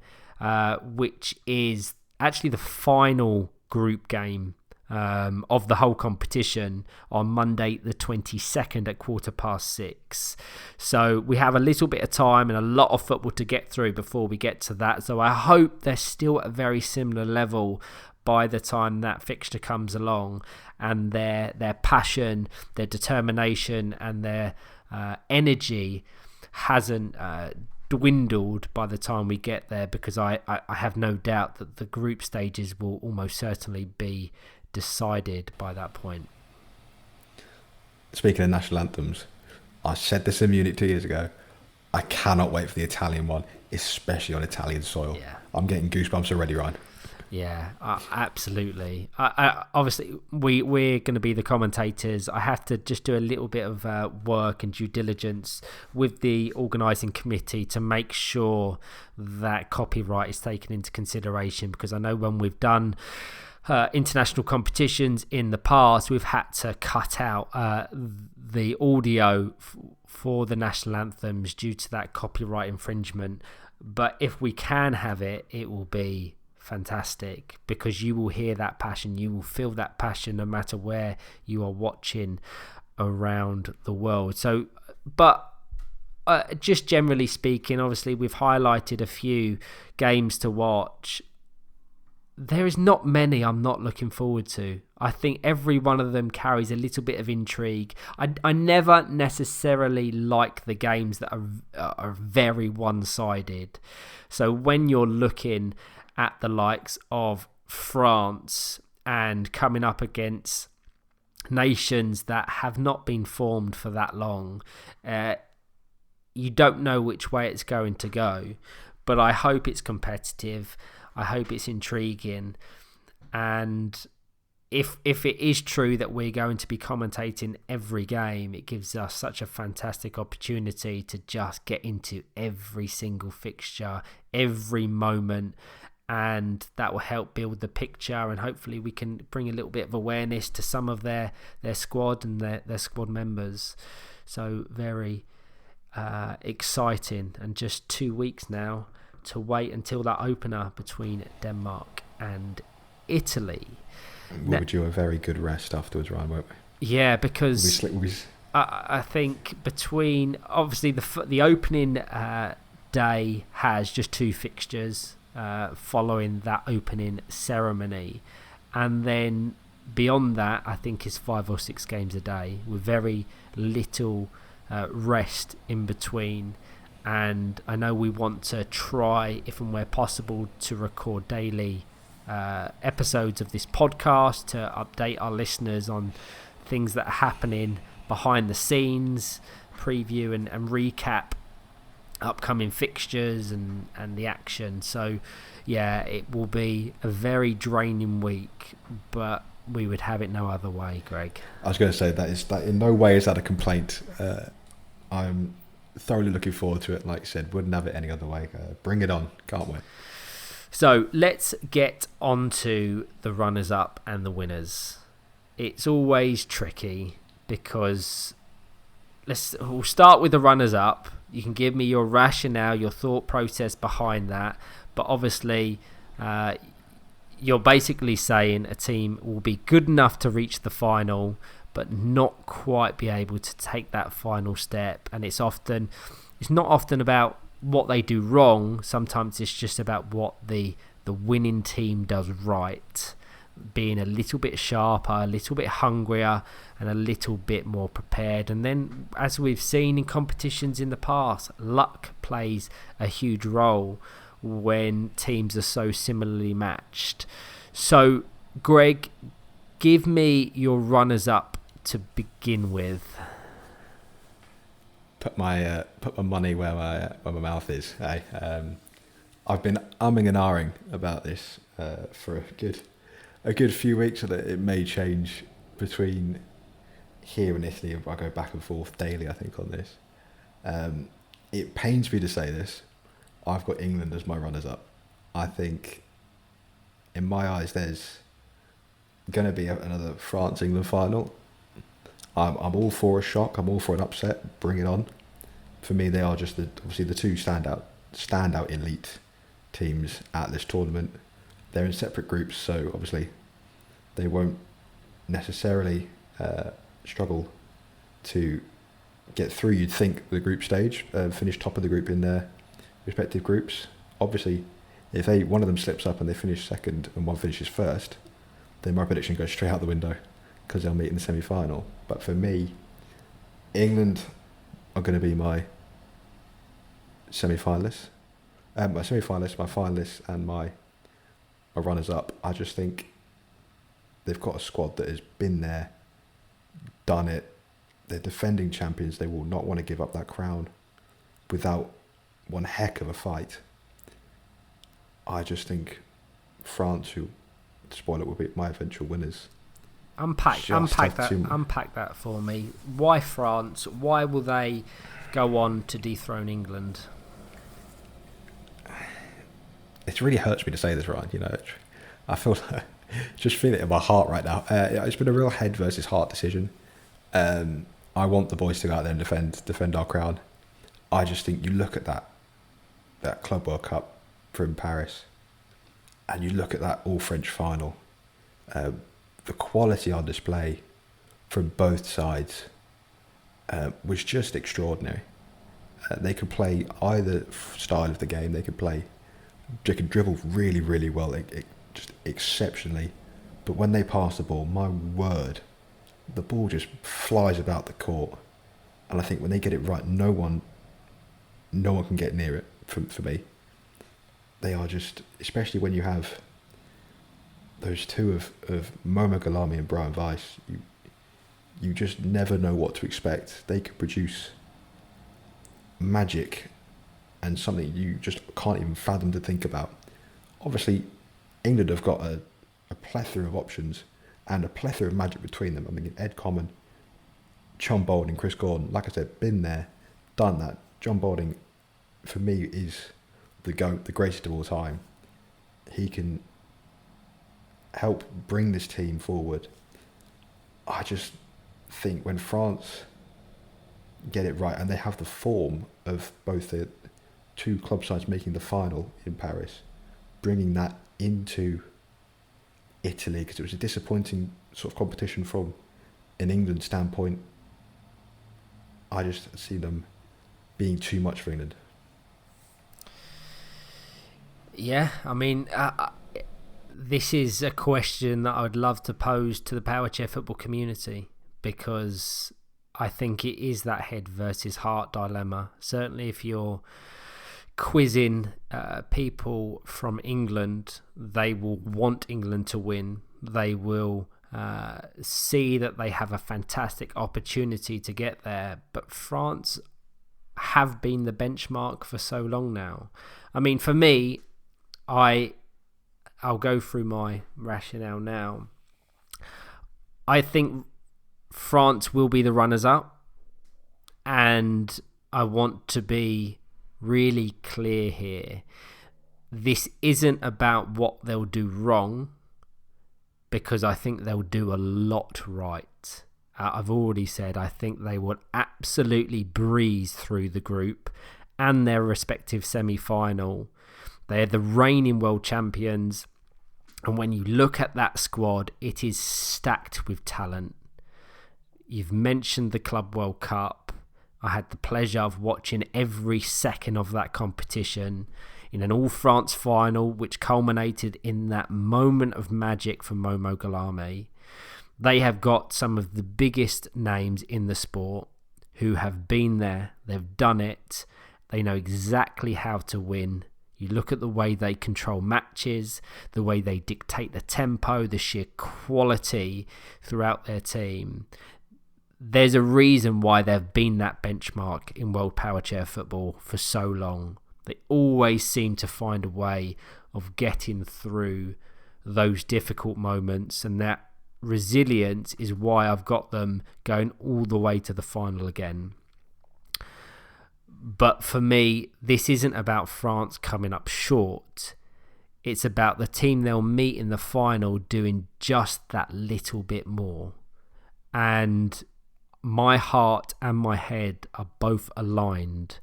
which is actually the final group game of the whole competition, on Monday the 22nd at 6:15. So we have a little bit of time and a lot of football to get through before we get to that. So I hope they're still at a very similar level by the time that fixture comes along, and their passion, their determination and their energy hasn't dwindled by the time we get there, because I have no doubt that the group stages will almost certainly be decided by that point. Speaking of national anthems, I said this in Munich 2 years ago. I cannot wait for the Italian one, especially on Italian soil. Yeah. I'm getting goosebumps already, Ryan. Yeah, absolutely. Obviously, we're going to be the commentators. I have to just do a little bit of work and due diligence with the organising committee to make sure that copyright is taken into consideration, because I know when we've done international competitions in the past, we've had to cut out the audio for the national anthems due to that copyright infringement. But if we can have it, it will be fantastic, because you will hear that passion, you will feel that passion no matter where you are watching around the world. So, but just generally speaking, obviously we've highlighted a few games to watch. There is not many I'm not looking forward to. I think every one of them carries a little bit of intrigue. I never necessarily like the games that are very one-sided. So when you're looking at the likes of France and coming up against nations that have not been formed for that long, you don't know which way it's going to go. But I hope it's competitive. I hope it's intriguing. And if it is true that we're going to be commentating every game, it gives us such a fantastic opportunity to just get into every single fixture, every moment, and that will help build the picture, and hopefully we can bring a little bit of awareness to some of their squad and their squad members. So very exciting, and just 2 weeks now to wait until that opener between Denmark and Italy. We'll be due a very good rest afterwards, Ryan, won't we? Yeah, because I think between obviously the opening day has just 2 fixtures following that opening ceremony, and then beyond that I think is 5 or 6 games a day with very little rest in between. And I know we want to try, if and where possible, to record daily episodes of this podcast to update our listeners on things that are happening behind the scenes, preview and recap upcoming fixtures and the action. So yeah, it will be a very draining week, but we would have it no other way, Greg. I was going to say that in no way is that a complaint. I'm thoroughly looking forward to it. Like I said, wouldn't have it any other way. Bring it on, can't wait. So let's get on to the runners-up and the winners. It's always tricky because we'll start with the runners-up. You can give me your rationale, your thought process behind that, but obviously you're basically saying a team will be good enough to reach the final but not quite be able to take that final step. And it's not often about what they do wrong. Sometimes it's just about what the winning team does right, being a little bit sharper, a little bit hungrier, and a little bit more prepared. And then, as we've seen in competitions in the past, luck plays a huge role when teams are so similarly matched. So, Greg, give me your runners-up to begin with. Put my money where my mouth is. I've been umming and ahhing about this for a good few weeks, so that it may change between here and Italy. I go back and forth daily, I think, on this. It pains me to say this. I've got England as my runners-up. I think, in my eyes, there's going to be another France-England final. I'm all for a shock. I'm all for an upset. Bring it on. For me, they are just obviously the two standout elite teams at this tournament. They're in separate groups, so obviously they won't necessarily struggle to get through, you'd think, the group stage, finish top of the group in their respective groups. Obviously, if one of them slips up and they finish second and one finishes first, then my prediction goes straight out the window because they'll meet in the semi-final. But for me, England are going to be my semi-finalists. My semi-finalists, my finalists, and my runners-up. I just think they've got a squad that has been there, done it. They're defending champions. They will not want to give up that crown without one heck of a fight. I just think France, who, spoiler, will be my eventual winners. Unpack that for me. Why France? Why will they go on to dethrone England? It really hurts me to say this, Ryan. You know, I feel just feel it in my heart right now. It's been a real head versus heart decision. I want the boys to go out there and defend our crown. I just think you look at that Club World Cup from Paris, and you look at that all French final. The quality on display from both sides was just extraordinary. They could play either style of the game. They could dribble really, really well, just exceptionally. But when they pass the ball, my word, the ball just flies about the court. And I think when they get it right, no one can get near it for me. They are just, especially when you have those two of Momo Galami and Brian Weiss, you just never know what to expect. They could produce magic and something you just can't even fathom to think about. Obviously, England have got a plethora of options and a plethora of magic between them. I mean, Ed Common, John Balding, Chris Gordon, like I said, been there, done that. John Balding, for me, is the GOAT, the greatest of all time. He can help bring this team forward. I just think when France get it right, and they have the form of both the two club sides making the final in Paris, bringing that into Italy, because it was a disappointing sort of competition from an England standpoint I just see them being too much for England. Yeah, I mean, this is a question that I would love to pose to the Powerchair football community, because I think it is that head versus heart dilemma. Certainly if you're quizzing people from England, they will want England to win. They will see that they have a fantastic opportunity to get there. But France have been the benchmark for so long now. I mean, for me, I'll go through my rationale now. I think France will be the runners-up, and I want to be really clear here. This isn't about what they'll do wrong, because I think they'll do a lot right. I've already said I think they will absolutely breeze through the group and their respective semi-final. They're the reigning world champions, and when you look at that squad, it is stacked with talent. You've mentioned the Club World Cup. I had the pleasure of watching every second of that competition in an all-France final, which culminated in that moment of magic for Momo Galame. They have got some of the biggest names in the sport who have been there. They've done it. They know exactly how to win. You look at the way they control matches, the way they dictate the tempo, the sheer quality throughout their team. There's a reason why they've been that benchmark in World Powerchair football for so long. They always seem to find a way of getting through those difficult moments, and that resilience is why I've got them going all the way to the final again. But for me, this isn't about France coming up short. It's about the team they'll meet in the final doing just that little bit more. And my heart and my head are both aligned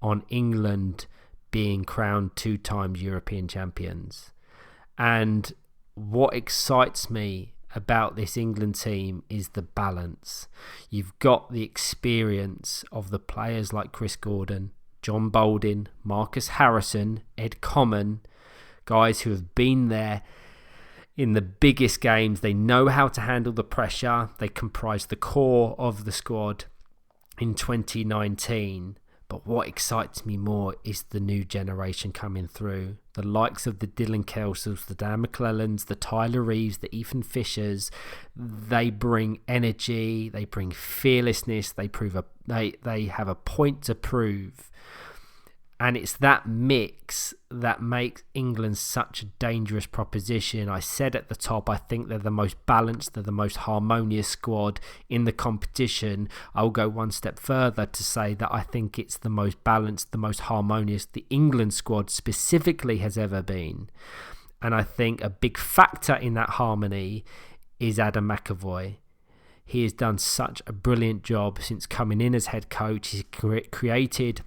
on England being crowned 2 times European champions. And what excites me about this England team is the balance. You've got the experience of the players like Chris Gordon, John Balding, Marcus Harrison, Ed Common, guys who have been there in the biggest games. They know how to handle the pressure. They comprise the core of the squad in 2019. But what excites me more is the new generation coming through. The likes of the Dylan Kelsells, the Dan McClellans, the Tyler Reeves, the Ethan Fishers. They bring energy, they bring fearlessness, they have a point to prove. And it's that mix that makes England such a dangerous proposition. I said at the top, I think they're the most balanced, they're the most harmonious squad in the competition. I'll go one step further to say that I think it's the most balanced, the most harmonious the England squad specifically has ever been. And I think a big factor in that harmony is Adam McAvoy. He has done such a brilliant job since coming in as head coach. He's created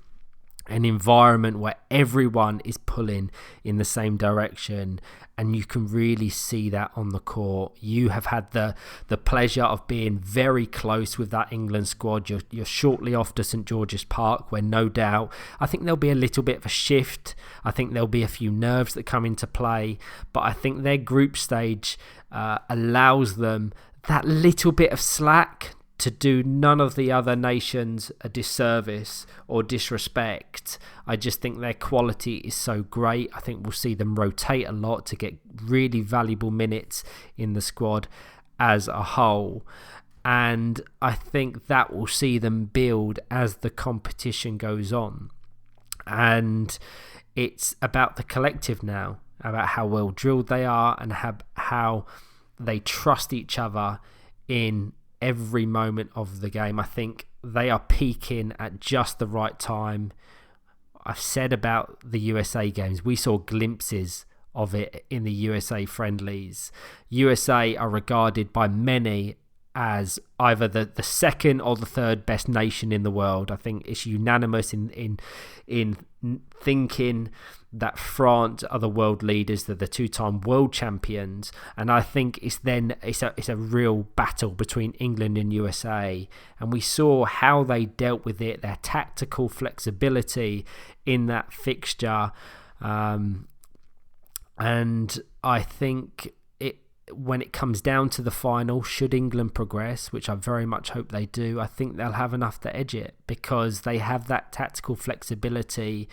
an environment where everyone is pulling in the same direction, and you can really see that on the court. You have had the pleasure of being very close with that England squad. You're shortly off to St George's Park, where no doubt I think there'll be a little bit of a shift. I think there'll be a few nerves that come into play, but I think their group stage allows them that little bit of slack to do none of the other nations a disservice or disrespect. I just think their quality is so great. I think we'll see them rotate a lot to get really valuable minutes in the squad as a whole. And I think that will see them build as the competition goes on. And it's about the collective now, about how well drilled they are and how they trust each other in every moment of the game. I think they are peaking at just the right time. I've said about the USA games, we saw glimpses of it in the USA friendlies. USA are regarded by many as either the second or the third best nation in the world. I think it's unanimous in thinking that France are the world leaders, they're the two-time world champions, and I think it's a real battle between England and USA, and we saw how they dealt with it, their tactical flexibility in that fixture, and I think when it comes down to the final, should England progress, which I very much hope they do, I think they'll have enough to edge it because they have that tactical flexibility.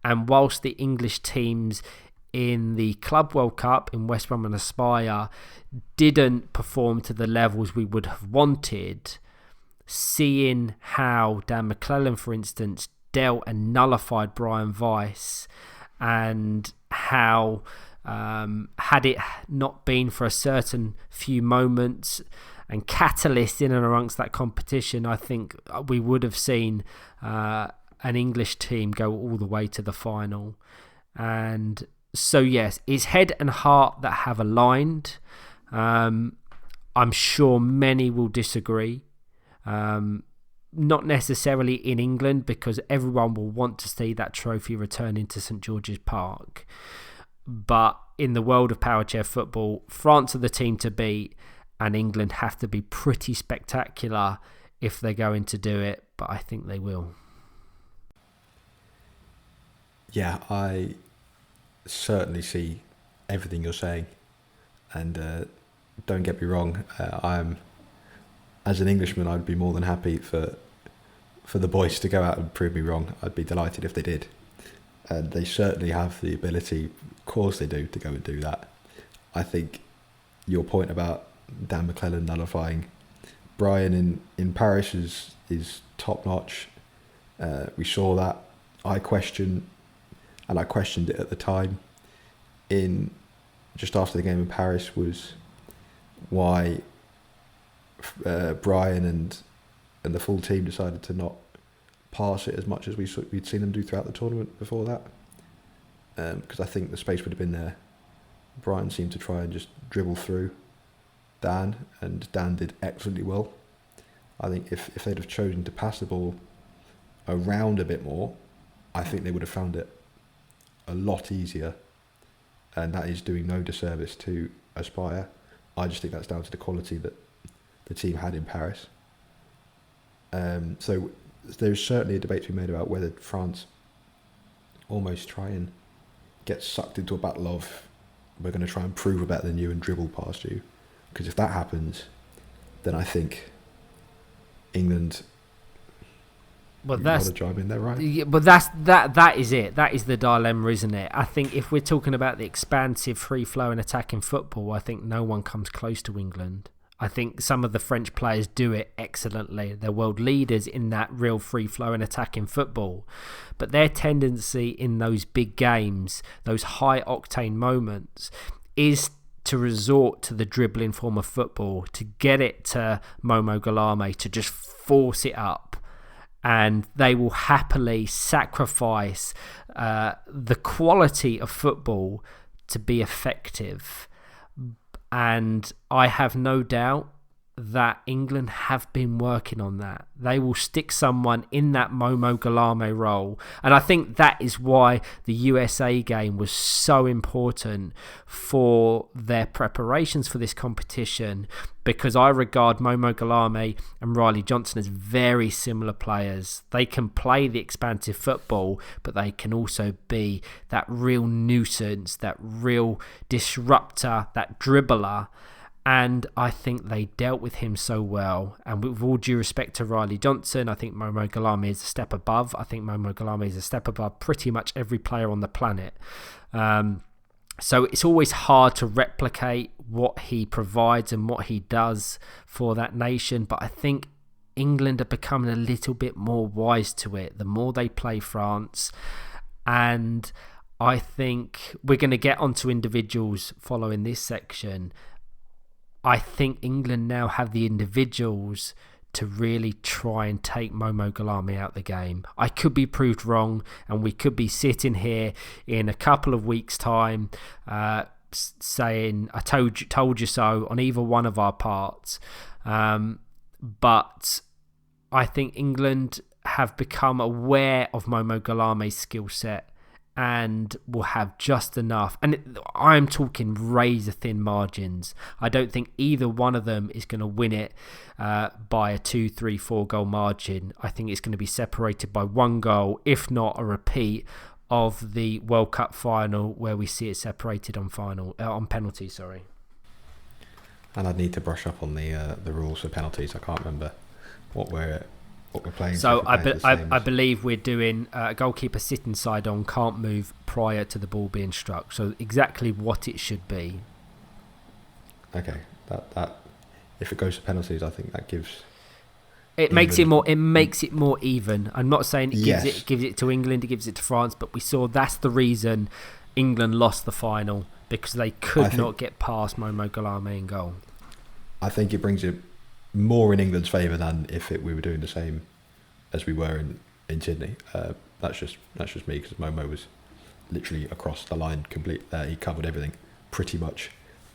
And whilst the English teams in the Club World Cup in West Brom and Aspire didn't perform to the levels we would have wanted, seeing how Dan McClellan, for instance, dealt and nullified Brian Weiss, and how had it not been for a certain few moments and catalysts in and amongst that competition, I think we would have seen an English team go all the way to the final. And so yes, it's head and heart that have aligned. I'm sure many will disagree, not necessarily in England, because everyone will want to see that trophy returning to St George's Park. But in the world of Powerchair football, France are the team to beat, and England have to be pretty spectacular if they're going to do it, but I think they will. Yeah, I certainly see everything you're saying, and don't get me wrong, as an Englishman, I'd be more than happy for the boys to go out and prove me wrong. I'd be delighted if they did. And they certainly have the ability, of course they do, to go and do that. I think your point about Dan McClellan nullifying Brian in Paris is top notch. We saw that. I questioned it at the time, just after the game in Paris, was why Brian and the full team decided to not pass it as much as we'd seen them do throughout the tournament before that, because I think the space would have been there. Brian seemed to try and just dribble through Dan, and Dan did excellently well. I think if they'd have chosen to pass the ball around a bit more, I think they would have found it a lot easier, and that is doing no disservice to Aspire. I just think that's down to the quality that the team had in Paris. So there's certainly a debate to be made about whether France almost try and get sucked into a battle of, we're going to try and prove we're better than you and dribble past you. Because if that happens, then I think England... Well, that's to chime in there, right? Yeah, but that is it. That is the dilemma, isn't it? I think if we're talking about the expansive, free-flowing attacking football, I think no one comes close to England. I think some of the French players do it excellently. They're world leaders in that real free-flowing attacking football. But their tendency in those big games, those high-octane moments, is to resort to the dribbling form of football, to get it to Momo Galame, to just force it up. And they will happily sacrifice the quality of football to be effective. And I have no doubt that England have been working on that. They will stick someone in that Momo Galame role. And I think that is why the USA game was so important for their preparations for this competition, because I regard Momo Galame and Riley Johnson as very similar players. They can play the expansive football, but they can also be that real nuisance, that real disruptor, that dribbler. And I think they dealt with him so well. And with all due respect to Riley Johnson, I think Momo Galame is a step above. I think Momo Galame is a step above pretty much every player on the planet. So it's always hard to replicate what he provides and what he does for that nation. But I think England are becoming a little bit more wise to it the more they play France. And I think we're going to get onto individuals following this section. I think England now have the individuals to really try and take Momo Galame out the game. I could be proved wrong, and we could be sitting here in a couple of weeks' time saying, I told you so on either one of our parts. But I think England have become aware of Momo Galame's skill set, and will have just enough. And I'm talking razor thin margins. I don't think either one of them is going to win it by a 2, 3, 4 goal margin. I think it's going to be separated by 1 goal, if not a repeat of the World Cup final where we see it separated on penalties. Sorry. And I'd need to brush up on the rules for penalties. I can't remember what we're playing. So I believe we're doing a goalkeeper sitting side on, can't move prior to the ball being struck. So exactly what it should be. Okay, that if it goes to penalties, I think that gives. It makes it more even. I'm not saying it gives it to England, it gives it to France, but we saw that's the reason England lost the final, because they could not get past Momo Galame in goal. I think it brings it more in England's favour than if we were doing the same as we were in Sydney. That's just me, because Momo was literally across the line complete. He covered everything pretty much.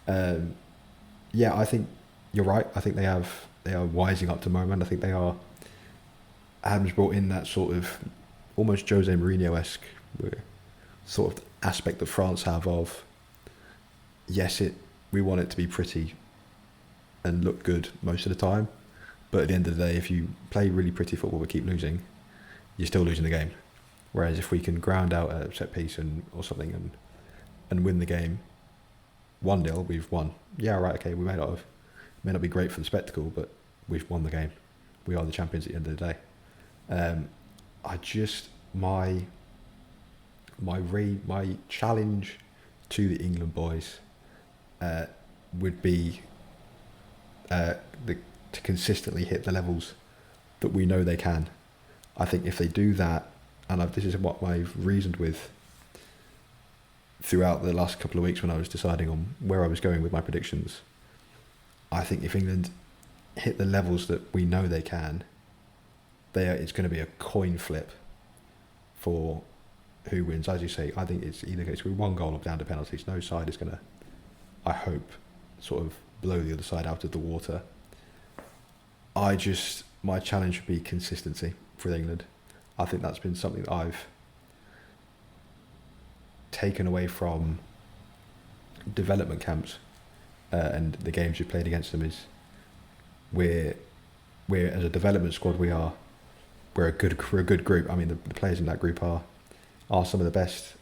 I think you're right. I think they are wising up to moment. I think they are. Adams brought in that sort of almost Jose Mourinho-esque sort of aspect that France have of, yes, we want it to be pretty and look good most of the time, but at the end of the day, if you play really pretty football but keep losing, you're still losing the game. Whereas if we can ground out a set piece or something and win the game 1-0, we've won. Yeah, right, okay, we may not be great for the spectacle, but we've won the game. We are the champions at the end of the day. My challenge to the England boys would be to consistently hit the levels that we know they can. I think if they do that, and this is what I've reasoned with throughout the last couple of weeks when I was deciding on where I was going with my predictions, I think if England hit the levels that we know they can, it's going to be a coin flip for who wins. As you say, I think it's either going to be 1 goal or down to penalties. No side is going to, I hope, sort of blow the other side out of the water. My challenge would be consistency for England. I think that's been something that I've taken away from development camps and the games we've played against them. Is we're as a development squad, we're a good group. I mean, the players in that group are some of the best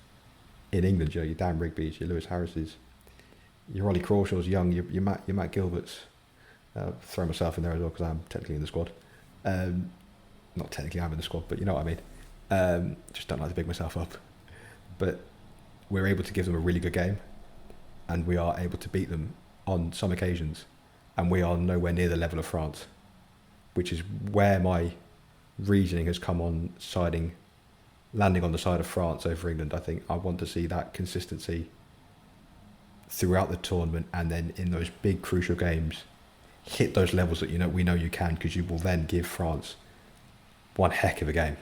in England. Your Dan Rigby's, your Lewis Harris's, your Ollie Crawshaw's young, your Matt Gilbert's. Throw myself in there as well because I'm technically in the squad. Not technically I'm in the squad, but you know what I mean. Just don't like to big myself up. But we're able to give them a really good game, and we are able to beat them on some occasions, and we are nowhere near the level of France, which is where my reasoning has come on landing on the side of France over England. I think I want to see that consistency throughout the tournament, and then in those big crucial games, hit those levels that we know you can, because you will then give France one heck of a game.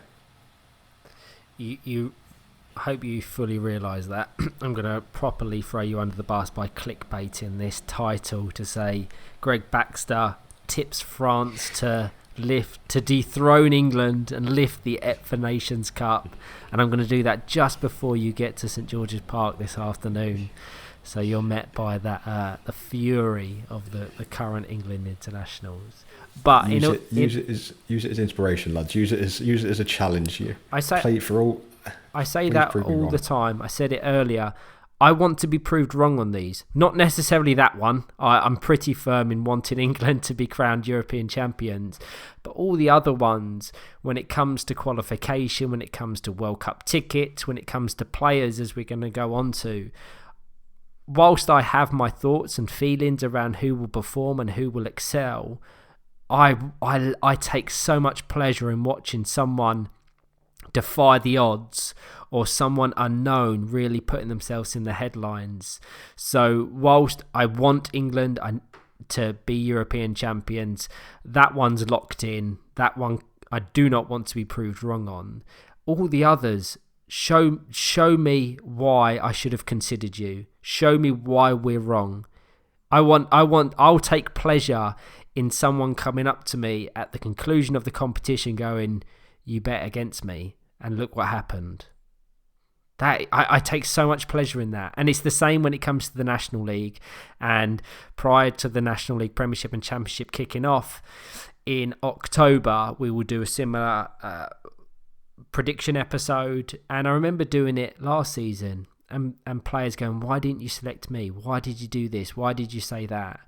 You hope you fully realise that. I'm going to properly throw you under the bus by clickbaiting this title to say Gregg Baxter tips France to dethrone England and lift the EPFA Nations Cup, and I'm going to do that just before you get to St George's Park this afternoon. So you're met by that the fury of the current England internationals. But use it as inspiration, lads. Use it as a challenge. I say that all the time. I said it earlier. I want to be proved wrong on these. Not necessarily that one. I'm pretty firm in wanting England to be crowned European champions. But all the other ones, when it comes to qualification, when it comes to World Cup tickets, when it comes to players, as we're going to go on to, whilst I have my thoughts and feelings around who will perform and who will excel, I take so much pleasure in watching someone defy the odds, or someone unknown really putting themselves in the headlines. So whilst I want England to be European champions, that one's locked in. That one I do not want to be proved wrong on. All the others, show me why I should have considered you. Show me why we're wrong. I'll take pleasure in someone coming up to me at the conclusion of the competition going, "You bet against me, and look what happened." That I take so much pleasure in that. And it's the same when it comes to the National League. And prior to the National League Premiership and Championship kicking off in October, we will do a similar prediction episode. And I remember doing it last season and players going, why didn't you select me? Why did you do this? Why did you say that?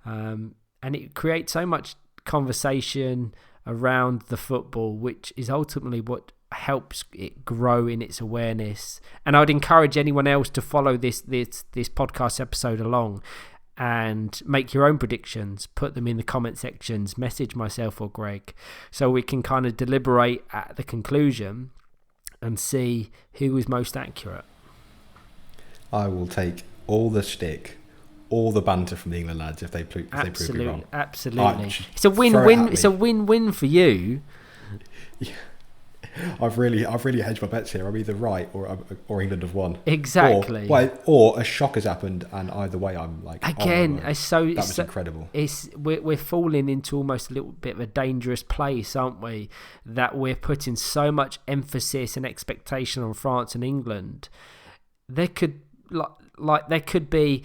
And it creates so much conversation around the football, which is ultimately what helps it grow in its awareness. And I'd encourage anyone else to follow this podcast episode along and make your own predictions, put them in the comment sections, message myself or Greg, so we can kind of deliberate at the conclusion and see who was most accurate. I will take all the stick, all the banter from the England lads if they prove me wrong. Absolutely. It's a win-win. It's a win-win for you. Yeah. I've really hedged my bets here. I'm either right or England have won. Exactly. Or a shock has happened, and either way, I'm like, again. That was incredible. We're falling into almost a little bit of a dangerous place, aren't we? That we're putting so much emphasis and expectation on France and England. There could be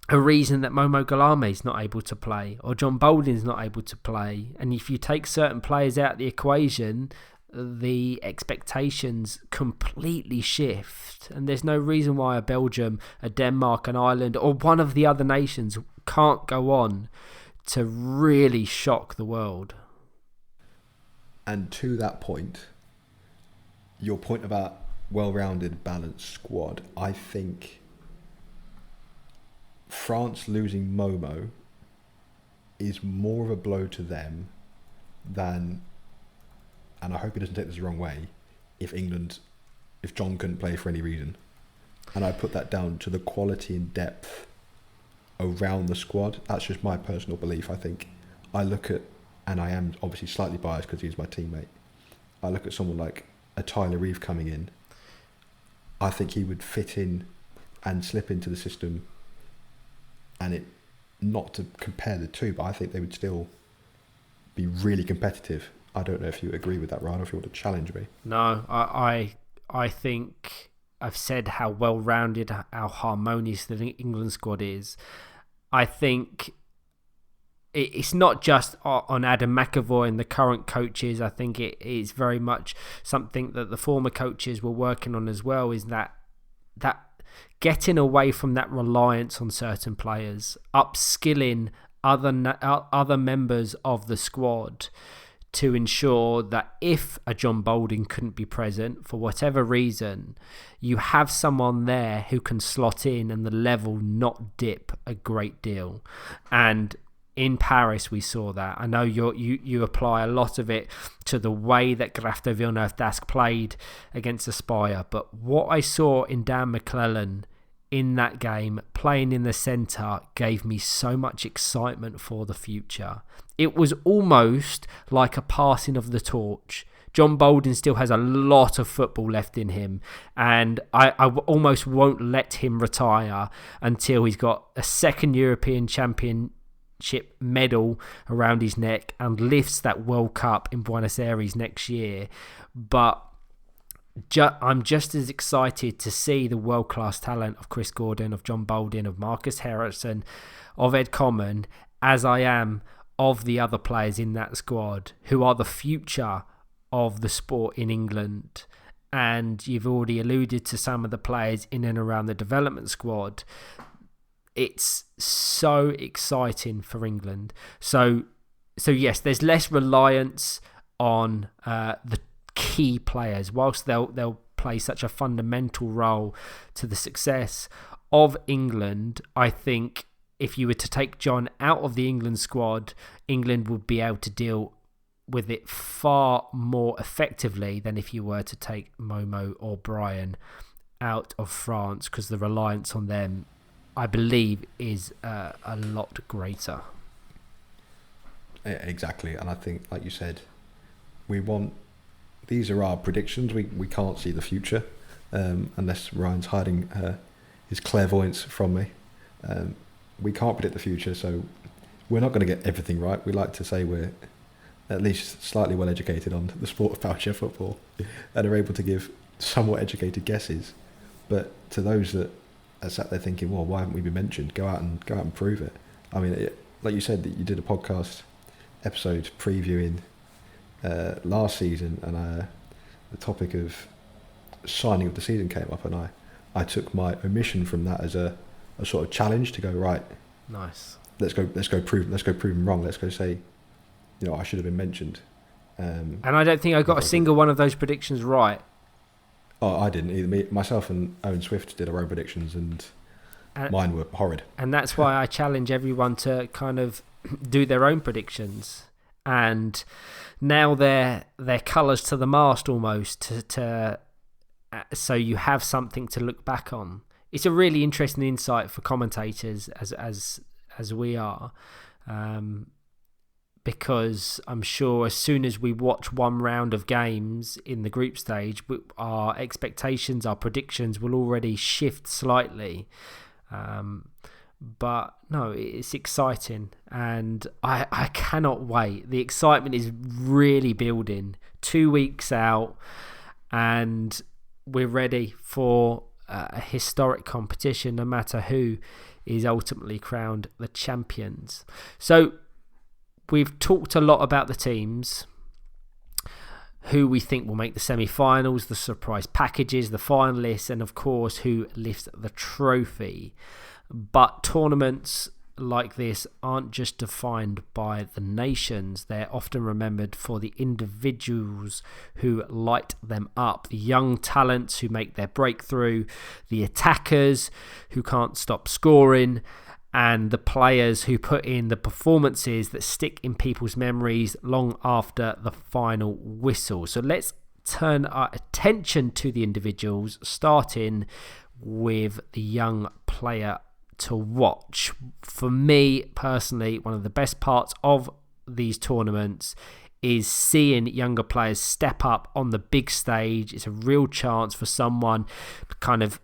a reason that Momo Galame's not able to play, or John Bolding's not able to play, and if you take certain players out of the equation, the expectations completely shift, and there's no reason why a Belgium, a Denmark, an Ireland, or one of the other nations can't go on to really shock the world. And to that point, your point about well-rounded, balanced squad, I think France losing Momo is more of a blow to them than, and I hope he doesn't take this the wrong way, if John couldn't play for any reason. And I put that down to the quality and depth around the squad. That's just my personal belief. I think I look at, and I am obviously slightly biased because he's my teammate, I look at someone like a Tyler Reeve coming in. I think he would fit in and slip into the system, and it, not to compare the two, but I think they would still be really competitive. I don't know if you agree with that, Ryan, or if you want to challenge me. No, I think I've said how well-rounded, how harmonious the England squad is. I think it's not just on Adam McAvoy and the current coaches. I think it is very much something that the former coaches were working on as well, is that getting away from that reliance on certain players, upskilling other members of the squad to ensure that if a John Bolding couldn't be present for whatever reason, you have someone there who can slot in and the level not dip a great deal. And in Paris, we saw that. I know you apply a lot of it to the way that Graaf de Villeneuve-Dask played against Aspire, but what I saw in Dan McClellan in that game, playing in the centre, gave me so much excitement for the future. It was almost like a passing of the torch. John Bolding still has a lot of football left in him, and I almost won't let him retire until he's got a second European Championship medal around his neck and lifts that World Cup in Buenos Aires next year. But I'm just as excited to see the world-class talent of Chris Gordon, of John Bolding, of Marcus Harrison, of Ed Common, as I am of the other players in that squad who are the future of the sport in England. And you've already alluded to some of the players in and around the development squad. It's so exciting for England. So yes, there's less reliance on the key players, whilst they'll play such a fundamental role to the success of England. I think if you were to take John out of the England squad, England would be able to deal with it far more effectively than if you were to take Momo or Brian out of France, because the reliance on them, I believe, is a lot greater. Exactly, and I think, like you said, these are our predictions. We can't see the future unless Ryan's hiding his clairvoyance from me. We can't predict the future, so we're not going to get everything right. We like to say we're at least slightly well educated on the sport of Powerchair football and are able to give somewhat educated guesses. But to those that are sat there thinking, well, why haven't we been mentioned? Go out and prove it. I mean, like you said, that you did a podcast episode previewing last season, and the topic of signing of the season came up, and I took my omission from that as a sort of challenge to go, right. Nice. Let's go prove them wrong. Let's go say, I should have been mentioned. And I don't think I got a single one of those predictions right. Oh, I didn't either. Myself and Owen Swift did our own predictions, and mine were horrid. And that's why I challenge everyone to kind of do their own predictions and nail their colours to the mast almost, to so you have something to look back on. It's a really interesting insight for commentators as we are. Because I'm sure as soon as we watch one round of games in the group stage, our expectations, our predictions will already shift slightly. But no, it's exciting, and I cannot wait. The excitement is really building. 2 weeks out, and we're ready for a historic competition, no matter who is ultimately crowned the champions. So, we've talked a lot about the teams, who we think will make the semi-finals, the surprise packages, the finalists, and of course who lifts the trophy. But tournaments like this aren't just defined by the nations. They're often remembered for the individuals who light them up, the young talents who make their breakthrough, the attackers who can't stop scoring, and the players who put in the performances that stick in people's memories long after the final whistle. So let's turn our attention to the individuals, starting with the young player to watch. For me personally, one of the best parts of these tournaments is seeing younger players step up on the big stage. It's a real chance for someone kind of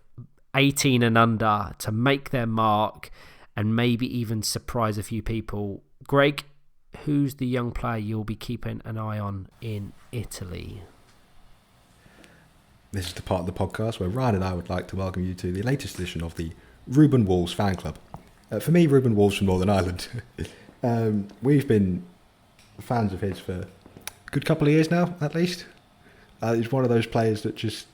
18 and under to make their mark and maybe even surprise a few people. Greg, who's the young player you'll be keeping an eye on in Italy? This is the part of the podcast where Ryan and I would like to welcome you to the latest edition of the Ruben Wolves fan club. For me, Ruben Wolves from Northern Ireland. We've been fans of his for a good couple of years now, at least. He's one of those players that just,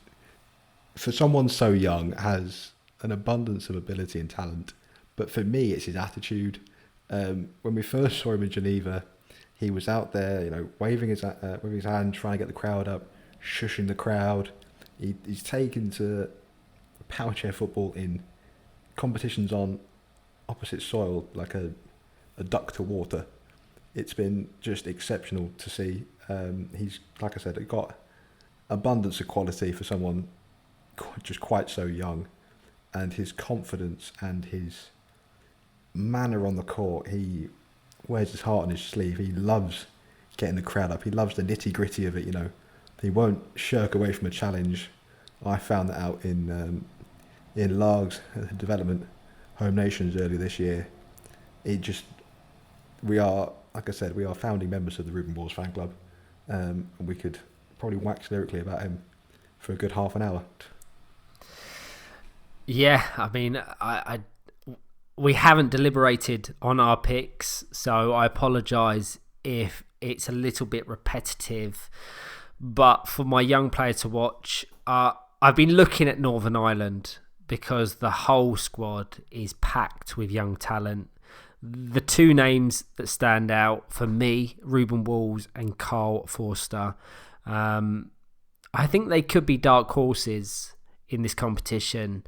for someone so young, has an abundance of ability and talent. But for me, it's his attitude. When we first saw him in Geneva, he was out there, waving his hand, trying to get the crowd up, shushing the crowd. He's taken to Powerchair football in competitions on opposite soil, like a duck to water. It's been just exceptional to see. He's, like I said, got abundance of quality for someone just quite so young, and his confidence and his manner on the court, he wears his heart on his sleeve. He loves getting the crowd up. He loves the nitty gritty of it. He won't shirk away from a challenge. I found that out in Largs development home nations earlier this year. We are founding members of the Ruben Wolves fan club, and we could probably wax lyrically about him for a good half an hour. Yeah, I mean, we haven't deliberated on our picks, so I apologise if it's a little bit repetitive. But for my young player to watch, I've been looking at Northern Ireland because the whole squad is packed with young talent. The two names that stand out for me, Ruben Wolves and Carl Forster, I think they could be dark horses in this competition.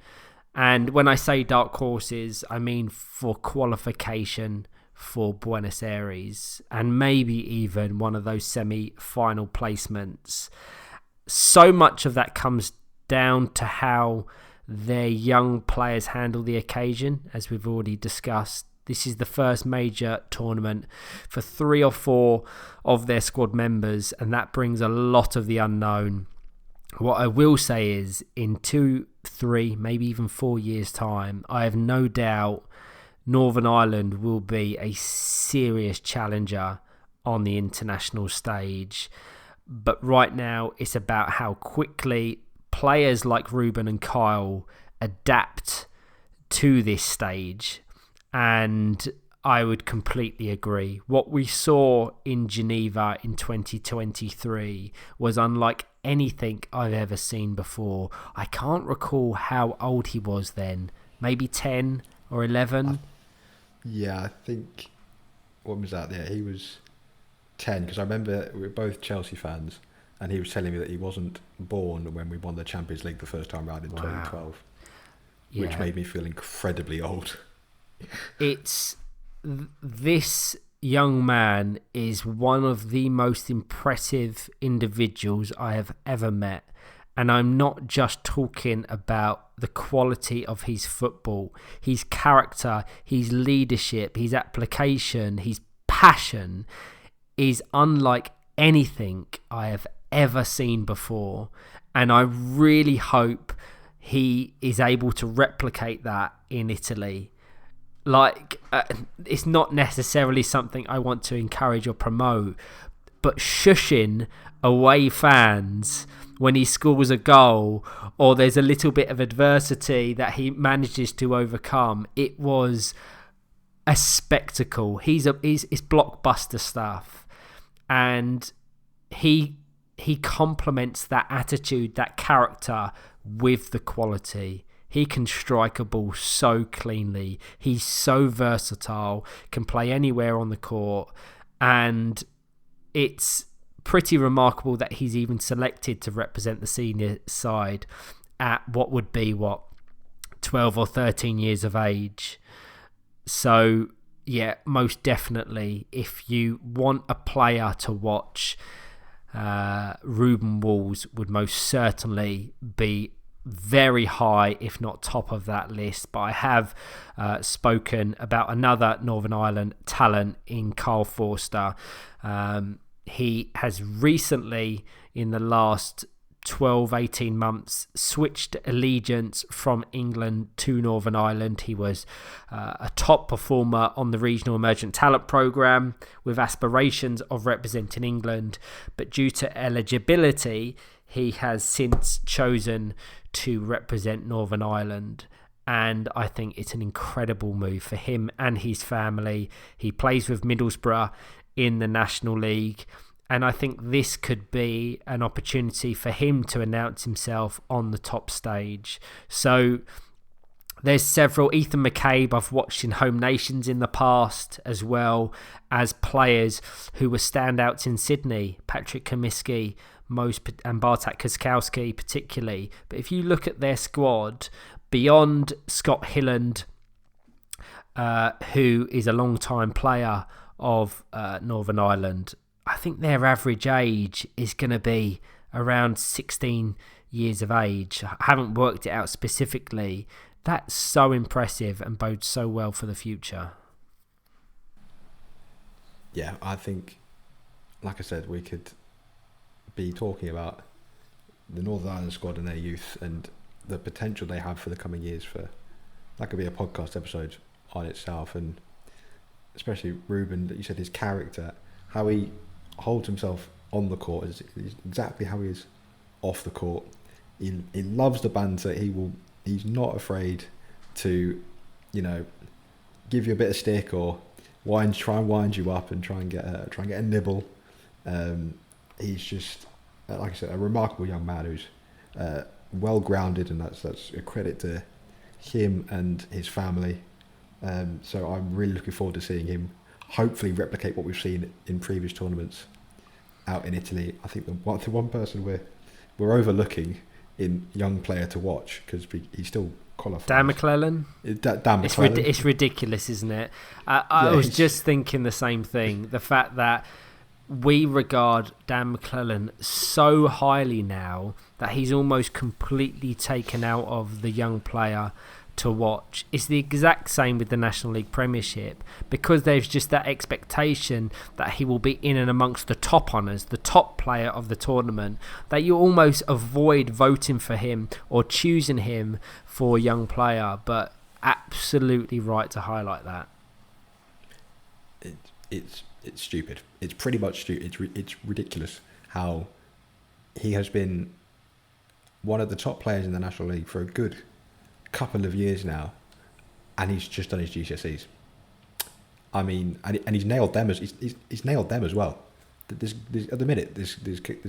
And when I say dark horses, I mean for qualification for Buenos Aires and maybe even one of those semi-final placements. So much of that comes down to how their young players handle the occasion, as we've already discussed. This is the first major tournament for 3 or 4 of their squad members, and that brings a lot of the unknown. What I will say is, in 2, 3, maybe even 4 years' time, I have no doubt Northern Ireland will be a serious challenger on the international stage. But right now, it's about how quickly players like Ruben and Kyle adapt to this stage, and I would completely agree. What we saw in Geneva in 2023 was unlike anything I've ever seen before. I can't recall how old he was then. Maybe 10 or 11? I think... What was that? Yeah, he was 10, because I remember we were both Chelsea fans, and he was telling me that he wasn't born when we won the Champions League the first time round in 2012, which made me feel incredibly old. This young man is one of the most impressive individuals I have ever met. And I'm not just talking about the quality of his football, his character, his leadership, his application, his passion is unlike anything I have ever seen before. And I really hope he is able to replicate that in Italy. It's not necessarily something I want to encourage or promote, but shushing away fans when he scores a goal or there's a little bit of adversity that he manages to overcome, it was a spectacle. It's blockbuster stuff, and he complements that attitude, that character with the quality. He can strike a ball so cleanly. He's so versatile, can play anywhere on the court, and it's pretty remarkable that he's even selected to represent the senior side at what would be 12 or 13 years of age. So yeah, most definitely, if you want a player to watch, Ruben Walls would most certainly be very high, if not top of that list. But I have spoken about another Northern Ireland talent in Carl Forster. He has recently, in the last 12-18 months, switched allegiance from England to Northern Ireland. He was a top performer on the Regional Emergent Talent Programme with aspirations of representing England, but due to eligibility he has since chosen to represent Northern Ireland, and I think it's an incredible move for him and his family. He plays with Middlesbrough in the National League, and I think this could be an opportunity for him to announce himself on the top stage. So there's several. Ethan McCabe I've watched in Home Nations in the past, as well as players who were standouts in Sydney. Patrick Comiskey, and Bartek Kuskowski particularly. But if you look at their squad, beyond Scott Hilland, who is a long-time player of Northern Ireland, I think their average age is going to be around 16 years of age. I haven't worked it out specifically. That's so impressive and bodes so well for the future. Yeah, I think, like I said, we could be talking about the Northern Ireland squad and their youth and the potential they have for the coming years. That could be a podcast episode on itself, and especially Ruben, that you said, his character, how he holds himself on the court is exactly how he is off the court. He loves the banter. He's not afraid to, give you a bit of stick or try and wind you up and try and get a nibble. He's just, like I said, a remarkable young man who's well grounded, and that's a credit to him and his family. So I'm really looking forward to seeing him hopefully replicate what we've seen in previous tournaments out in Italy. I think the one person we're overlooking in young player to watch, because he's still qualified. Dan McClellan? Dan McClellan. It's ridiculous, isn't it? I was just thinking the same thing. The fact that we regard Dan McClellan so highly now that he's almost completely taken out of the young player to watch. It's the exact same with the National League Premiership, because there's just that expectation that he will be in and amongst the top honours, the top player of the tournament, that you almost avoid voting for him or choosing him for a young player. But absolutely right to highlight that. It's stupid. It's pretty much stupid. It's ridiculous how he has been one of the top players in the National League for a good couple of years now, and he's just done his GCSEs. I mean, and he's nailed them he's nailed them as well. This at the minute, this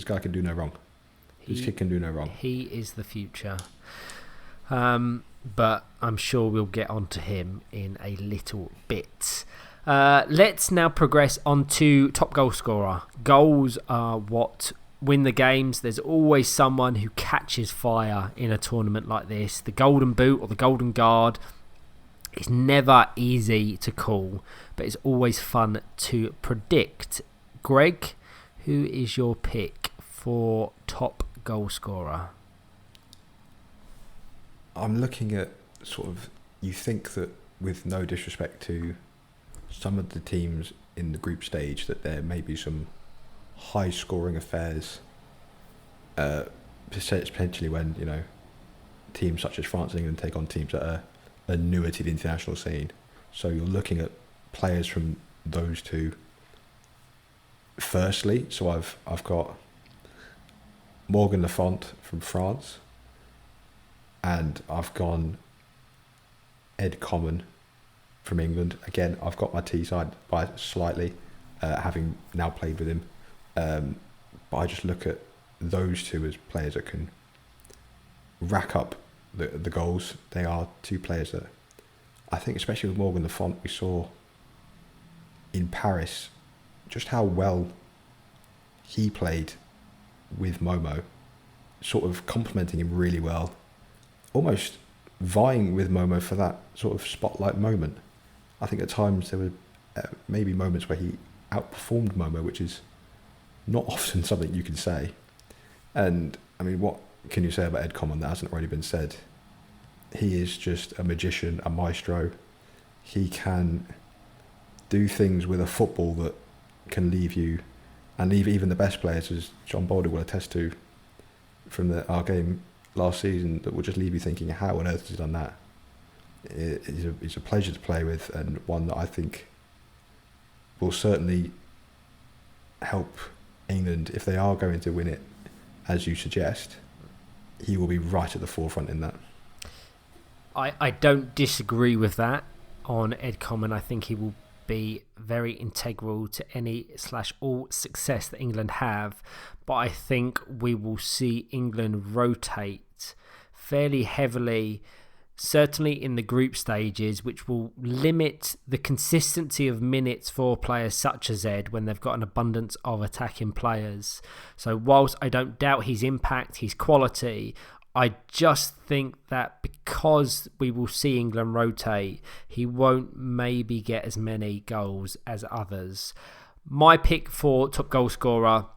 guy can do no wrong. This kid can do no wrong. He is the future. But I'm sure we'll get onto him in a little bit. Let's now progress on to top goal scorer. Goals are what win the games. There's always someone who catches fire in a tournament like this. The golden boot or the golden guard. It's never easy to call, but it's always fun to predict. Greg, who is your pick for top goal scorer? I'm looking at sort of, you think that with no disrespect to some of the teams in the group stage, that there may be some high scoring affairs, potentially when, you know, teams such as France and England take on teams that are newer to the international scene. So you're looking at players from those two. Firstly, so I've got Morgan Lafont from France, and I've gone Ed Common from England. Again, I've got my T side by slightly, having now played with him. But I just look at those two as players that can rack up the goals. They are two players that I think, especially with Morgan Lafont, we saw in Paris just how well he played with Momo, sort of complementing him really well, almost vying with Momo for that sort of spotlight moment. I think at times there were maybe moments where he outperformed Momo, which is not often something you can say. And I mean, what can you say about Ed Common that hasn't already been said? He is just a magician, a maestro. He can do things with a football that can leave you, and leave even the best players, as John Boulder will attest to from our game last season, that will just leave you thinking, how on earth has he done that? It's a pleasure to play with, and one that I think will certainly help England if they are going to win it, as you suggest. He will be right at the forefront in that. I don't disagree with that on Ed Common. I think he will be very integral to any/all success that England have, but I think we will see England rotate fairly heavily, certainly in the group stages, which will limit the consistency of minutes for players such as Ed when they've got an abundance of attacking players. So whilst I don't doubt his impact, his quality, I just think that because we will see England rotate, he won't maybe get as many goals as others. My pick for top goal scorer,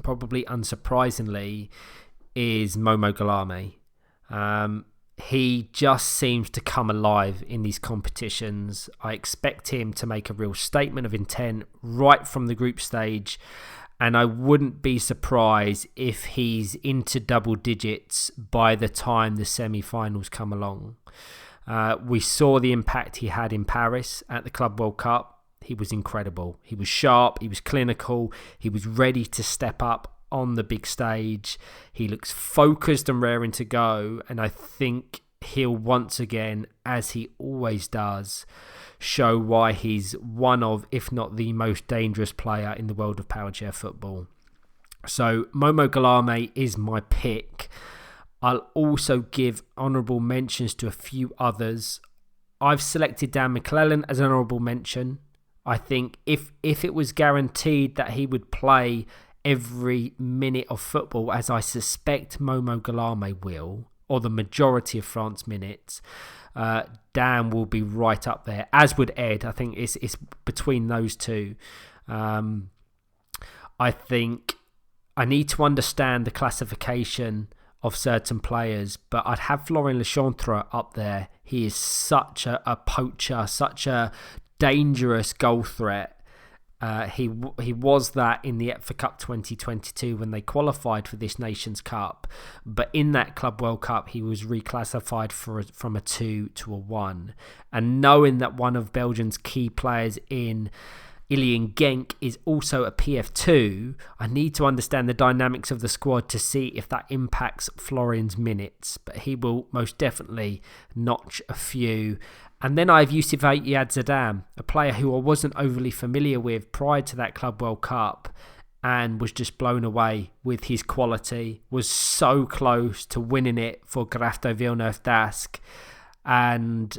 probably unsurprisingly, is Momo Galame. He just seems to come alive in these competitions. I expect him to make a real statement of intent right from the group stage, and I wouldn't be surprised if he's into double digits by the time the semi-finals come along. We saw the impact he had in Paris at the Club World Cup. He was incredible. He was sharp, he was clinical, he was ready to step up on the big stage. He looks focused and raring to go, and I think he'll once again, as he always does, show why he's one of, if not the most dangerous player in the world of Powerchair football. So Momo Galame is my pick. I'll also give honourable mentions to a few others. I've selected Dan McClellan as an honourable mention. I think if it was guaranteed that he would play every minute of football, as I suspect Momo Galame will, or the majority of France minutes, Dan will be right up there, as would Ed. I think it's between those two. I think I need to understand the classification of certain players, but I'd have Florian Lechantre up there. He is such a poacher, such a dangerous goal threat. He was that in the EPFA Cup 2022 when they qualified for this Nations Cup, but in that Club World Cup he was reclassified from a 2 to a 1, and knowing that one of Belgium's key players in Ilian Genk is also a PF2, I need to understand the dynamics of the squad to see if that impacts Florian's minutes. But he will most definitely notch a few. And then I have Yusuf Ayadzadam, a player who I wasn't overly familiar with prior to that Club World Cup, and was just blown away with his quality, was so close to winning it for Grafto Villeneuve Dask. And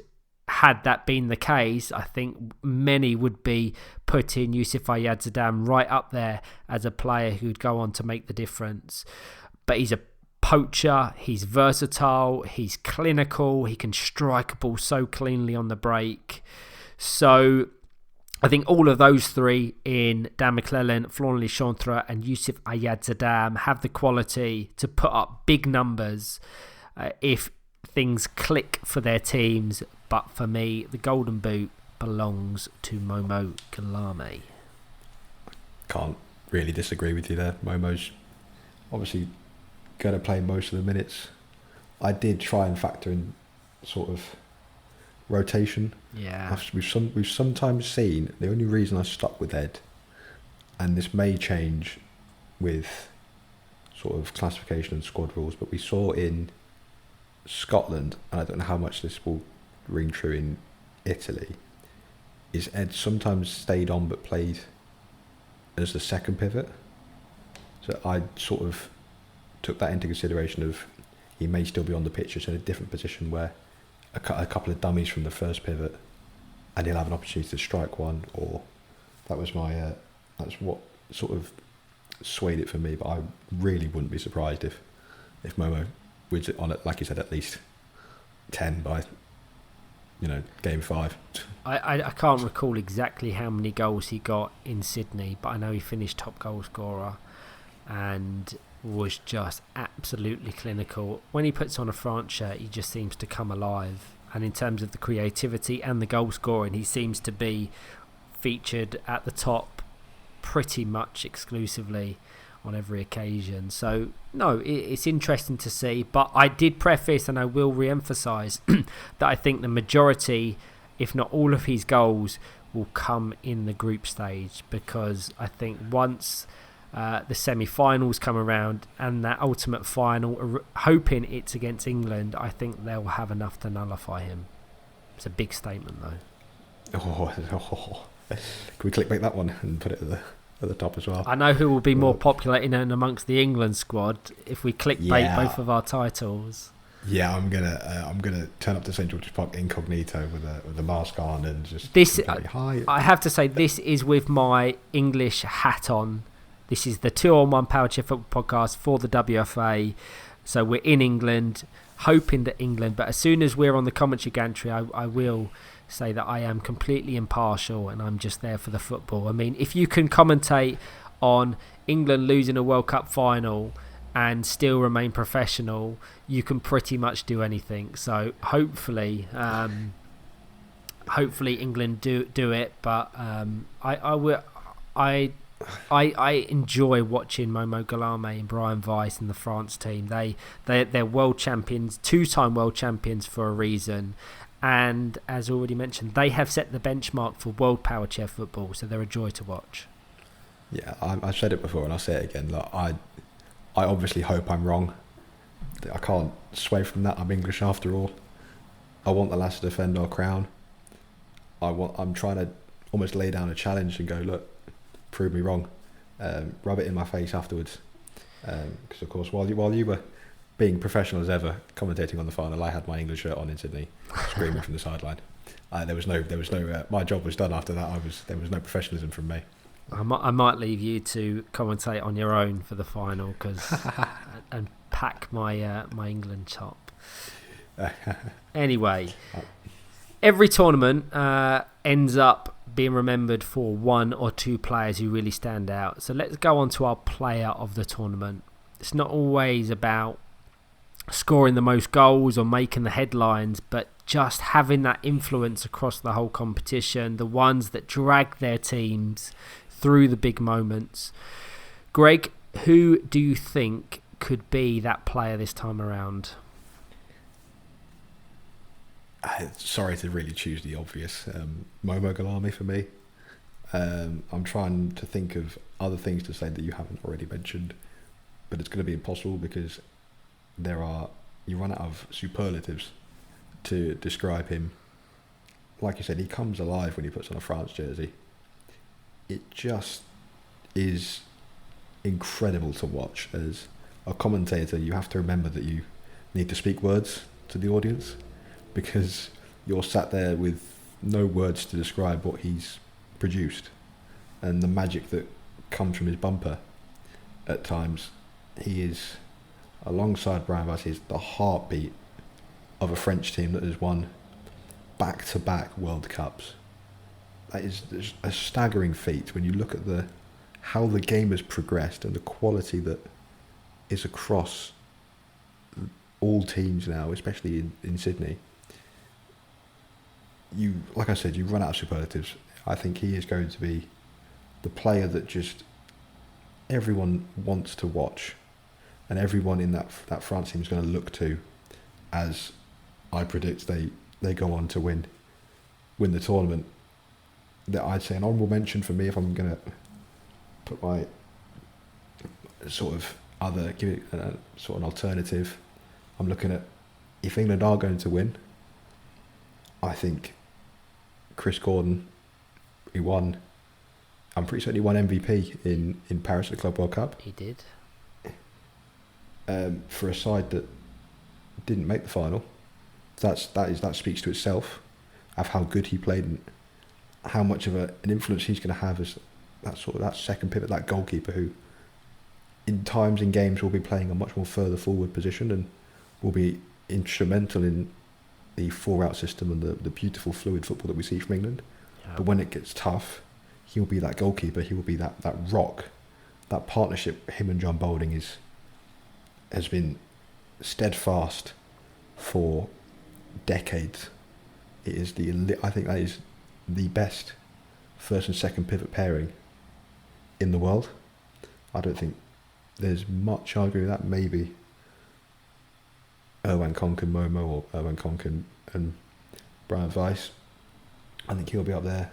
had that been the case, I think many would be putting Yusuf Ayadzadam right up there as a player who'd go on to make the difference. But he's a poacher, he's versatile, he's clinical, he can strike a ball so cleanly on the break. So I think all of those three in Dan McClellan, Florian Lechantre and Yusuf Ayadzadam have the quality to put up big numbers if things click for their teams. But for me, the golden boot belongs to Momo Galame. Can't really disagree with you there. Momo's obviously going to play most of the minutes. I did try and factor in sort of rotation. Yeah. We've sometimes seen, the only reason I stuck with Ed, and this may change with sort of classification and squad rules, but we saw in Scotland, and I don't know how much this will ring true in Italy, is Ed sometimes stayed on but played as the second pivot. So I sort of took that into consideration of he may still be on the pitch just in a different position where a couple of dummies from the first pivot and he'll have an opportunity to strike one, or that was my that's what sort of swayed it for me. But I really wouldn't be surprised if Momo was on it, like you said, at least 10 by game 5. I can't recall exactly how many goals he got in Sydney, but I know he finished top goal scorer and was just absolutely clinical. When he puts on a France shirt, he just seems to come alive. And in terms of the creativity and the goal scoring, he seems to be featured at the top pretty much exclusively on every occasion. So no, it's interesting to see, but I did preface, and I will re-emphasise that I think the majority, if not all of his goals, will come in the group stage, because I think once the semi-finals come around and that ultimate final, hoping it's against England, I think they'll have enough to nullify him. It's a big statement though. Can we clickbait that one and put it at the top as well? I know who will be more popular in and amongst the England squad if we clickbait both of our titles. Yeah, I'm gonna turn up to St George's Park incognito with a mask on and just hi. I have to say, this is with my English hat on. This is the 2-on-1 Powerchair Football Podcast for the WFA. So we're in England, hoping that England, but as soon as we're on the commentary gantry, I will say that I am completely impartial and I'm just there for the football. I mean, if you can commentate on England losing a World Cup final and still remain professional, you can pretty much do anything. So hopefully England do it. But I enjoy watching Momo Galame and Brian Weiss and the France team. They're world champions, 2-time world champions for a reason. And as already mentioned, they have set the benchmark for world Powerchair football, so they're a joy to watch. Yeah, I've said it before and I'll say it again. Look, I obviously hope I'm wrong. I can't sway from that. I'm English after all. I want the lads to defend our crown. I'm trying to almost lay down a challenge and go, look, prove me wrong. Rub it in my face afterwards. Because of course, while you were being professional as ever, commentating on the final, I had my English shirt on in Sydney, screaming from the sideline. There was no. My job was done after that. There was no professionalism from me. I might leave you to commentate on your own for the final, and pack my England top. Anyway, every tournament ends up being remembered for one or two players who really stand out. So let's go on to our player of the tournament. It's not always about scoring the most goals or making the headlines, but just having that influence across the whole competition, the ones that drag their teams through the big moments. Greg, who do you think could be that player this time around? Sorry to really choose the obvious. Momo Galame for me. I'm trying to think of other things to say that you haven't already mentioned, but it's going to be impossible because you run out of superlatives to describe him. Like you said, he comes alive when he puts on a France jersey. It just is incredible to watch. As a commentator, you have to remember that you need to speak words to the audience because you're sat there with no words to describe what he's produced and the magic that comes from his bumper at times. He is, alongside Brian Weiss, is the heartbeat of a French team that has won back-to-back World Cups. That is a staggering feat when you look at how the game has progressed and the quality that is across all teams now, especially in Sydney. Like I said, you run out of superlatives. I think he is going to be the player that just everyone wants to watch, and everyone in that France team is going to look to, as I predict they go on to win the tournament. That I'd say an honourable mention for me, if I'm going to put my sort of give it sort of an alternative. I'm looking at, if England are going to win, I think Chris Gordon, I'm pretty certain he won MVP in Paris at the Club World Cup. He did. For a side that didn't make the final, that speaks to itself of how good he played and how much of an influence he's going to have as that second pivot, that goalkeeper who, in times in games, will be playing a much more further forward position and will be instrumental in the 4-out system and the beautiful fluid football that we see from England. Yeah. But when it gets tough, he'll be that goalkeeper. He will be that rock. That partnership, him and John Boulding, has been steadfast for decades. It is I think that is the best first and second pivot pairing in the world. I don't think there's much arguing with that. Maybe Erwan Konk and Momo, or Erwan Konk and Brian Weiss. I think he'll be up there.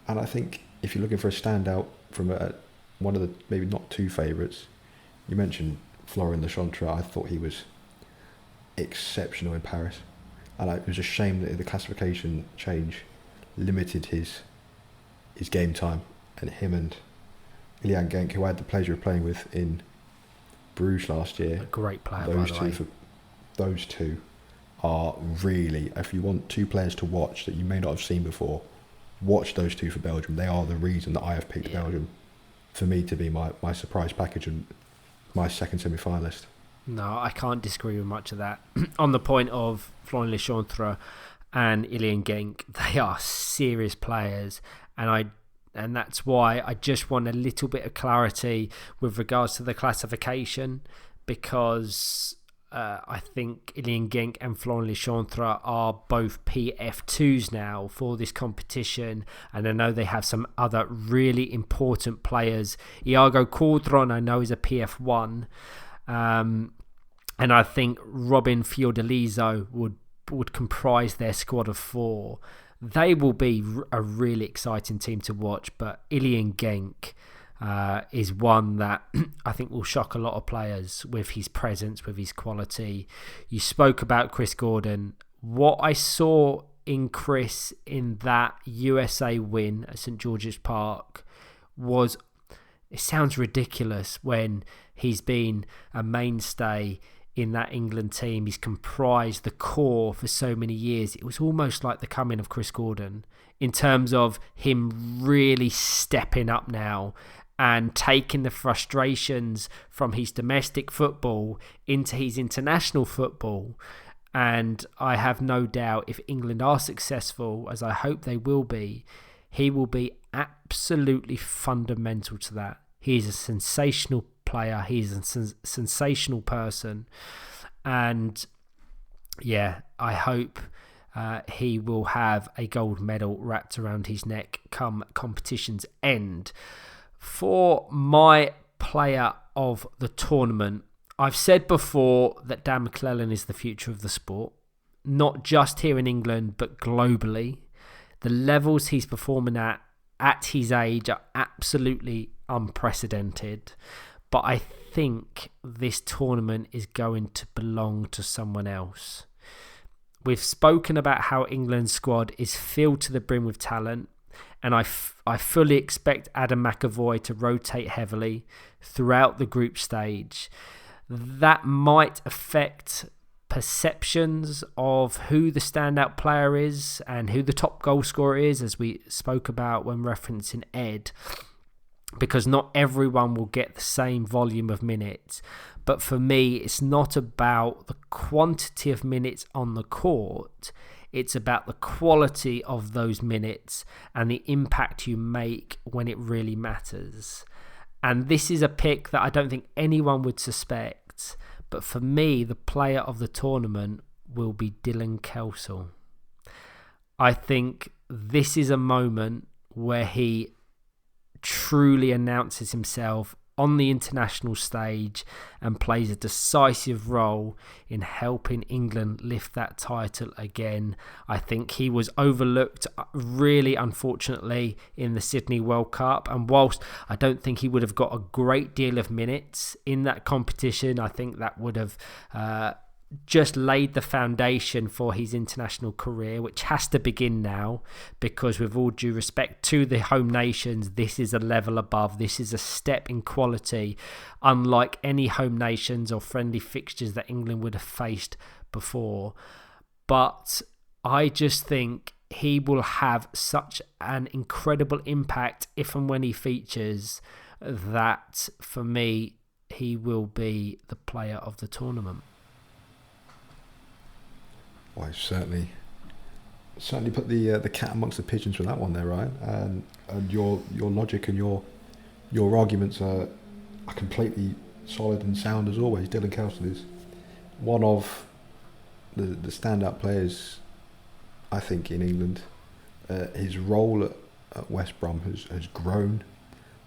And I think if you're looking for a standout from one of the maybe not two favourites, you mentioned Florian Lechantre. I thought he was exceptional in Paris, and it was a shame that the classification change limited his game time. And him and Ilian Genk, who I had the pleasure of playing with in Bruges last year, a great player, by the way. Those two are really, if you want two players to watch that you may not have seen before, watch those two for Belgium. They are the reason that I have picked Belgium for me to be my surprise package and my second semi-finalist. No, I can't disagree with much of that. On the point of Florian Lechantre and Ilian Genk, they are serious players, and that's why I just want a little bit of clarity with regards to the classification, because I think Ilian Genk and Florian Lechantre are both PF2s now for this competition, and I know they have some other really important players. Iago Cordron, I know, is a PF1, and I think Robin Fiordaliso would comprise their squad of 4. They will be a really exciting team to watch, but Ilian Genk is one that I think will shock a lot of players with his presence, with his quality. You spoke about Chris Gordon. What I saw in Chris in that USA win at St George's Park was, it sounds ridiculous when he's been a mainstay in that England team. He's comprised the core for so many years. It was almost like the coming of Chris Gordon in terms of him really stepping up now and taking the frustrations from his domestic football into his international football. And I have no doubt if England are successful, as I hope they will be, he will be absolutely fundamental to that. He is a sensational player. He's a sensational person. And yeah, I hope he will have a gold medal wrapped around his neck come competition's end. For my player of the tournament, I've said before that Dan McClellan is the future of the sport, not just here in England, but globally. The levels he's performing at at his age are absolutely unprecedented. But I think this tournament is going to belong to someone else. We've spoken about how England's squad is filled to the brim with talent, and I fully expect Adam McAvoy to rotate heavily throughout the group stage. That might affect perceptions of who the standout player is and who the top goal scorer is, as we spoke about when referencing Ed, because not everyone will get the same volume of minutes. But for me, it's not about the quantity of minutes on the court. It's about the quality of those minutes and the impact you make when it really matters. And this is a pick that I don't think anyone would suspect. But for me, the player of the tournament will be Dylan Kelsall. I think this is a moment where he truly announces himself on the international stage and plays a decisive role in helping England lift that title again. I think he was overlooked really unfortunately in the Sydney World Cup, and whilst I don't think he would have got a great deal of minutes in that competition, I think that would have just laid the foundation for his international career, which has to begin now, because with all due respect to the home nations, this is a level above. This is a step in quality, unlike any home nations or friendly fixtures that England would have faced before. But I just think he will have such an incredible impact if and when he features, that for me, he will be the player of the tournament. Well, I certainly put the cat amongst the pigeons with that one there, Ryan. And your logic and your arguments are completely solid and sound as always. Dylan Kelsall is one of the standout players, I think, in England. His role at West Brom has grown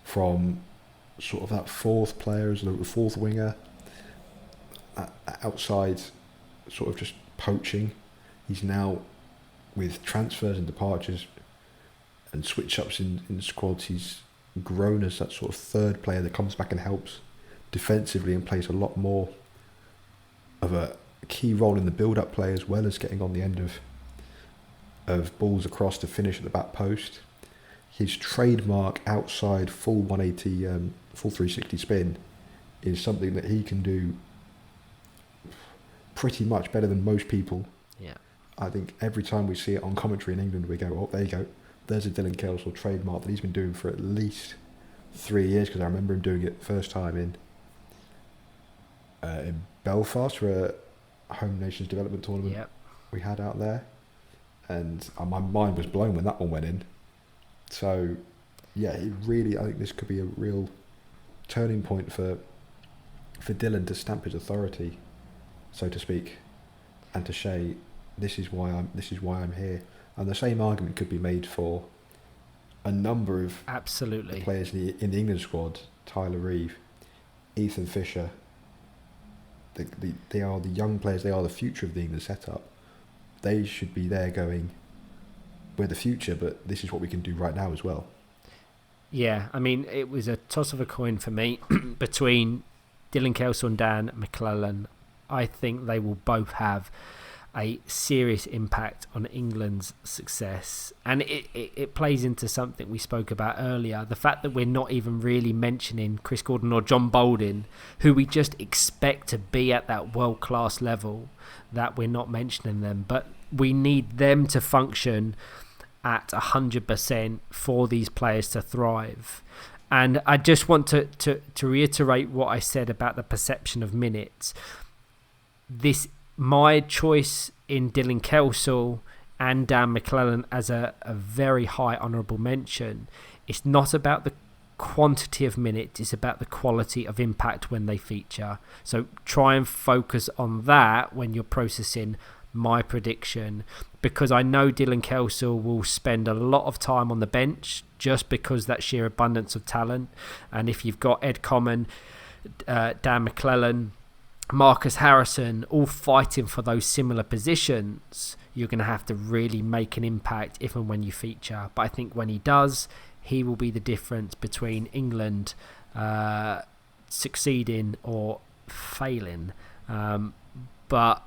from sort of that fourth player, as the fourth winger, outside sort of just poaching. He's now, with transfers and departures and switch-ups in squads, he's grown as that sort of third player that comes back and helps defensively and plays a lot more of a key role in the build-up play, as well as getting on the end of balls across to finish at the back post. His trademark outside full 180, full 360 spin is something that he can do pretty much better than most people. Yeah, I think every time we see it on commentary in England, we go, oh, there you go. There's a Dylan Kelsall trademark that he's been doing for at least 3 years, because I remember him doing it first time in Belfast for a home nations development tournament we had out there. And my mind was blown when that one went in. So, yeah, I think this could be a real turning point for Dylan to stamp his authority, so to speak, and to say, this is why I'm here. And the same argument could be made for a number of absolutely players in the England squad. Tyler Reeve, Ethan Fisher. They are the young players. They are the future of the England setup. They should be there going, we're the future, but this is what we can do right now as well. Yeah, I mean, it was a toss of a coin for me between Dylan Kelsall and Dan McClellan. I think they will both have a serious impact on England's success. And it plays into something we spoke about earlier. The fact that we're not even really mentioning Chris Gordon or John Bolden, who we just expect to be at that world-class level, that we're not mentioning them. But we need them to function at 100% for these players to thrive. And I just want to reiterate what I said about the perception of minutes. My choice in Dylan Kelsall and Dan McClellan as a very high honourable mention, it's not about the quantity of minutes, it's about the quality of impact when they feature. So try and focus on that when you're processing my prediction, because I know Dylan Kelsall will spend a lot of time on the bench just because that sheer abundance of talent. And if you've got Ed Common, Dan McClellan, Marcus Harrison all fighting for those similar positions, you're going to have to really make an impact if and when you feature. But I think when he does, he will be the difference between England succeeding or failing. But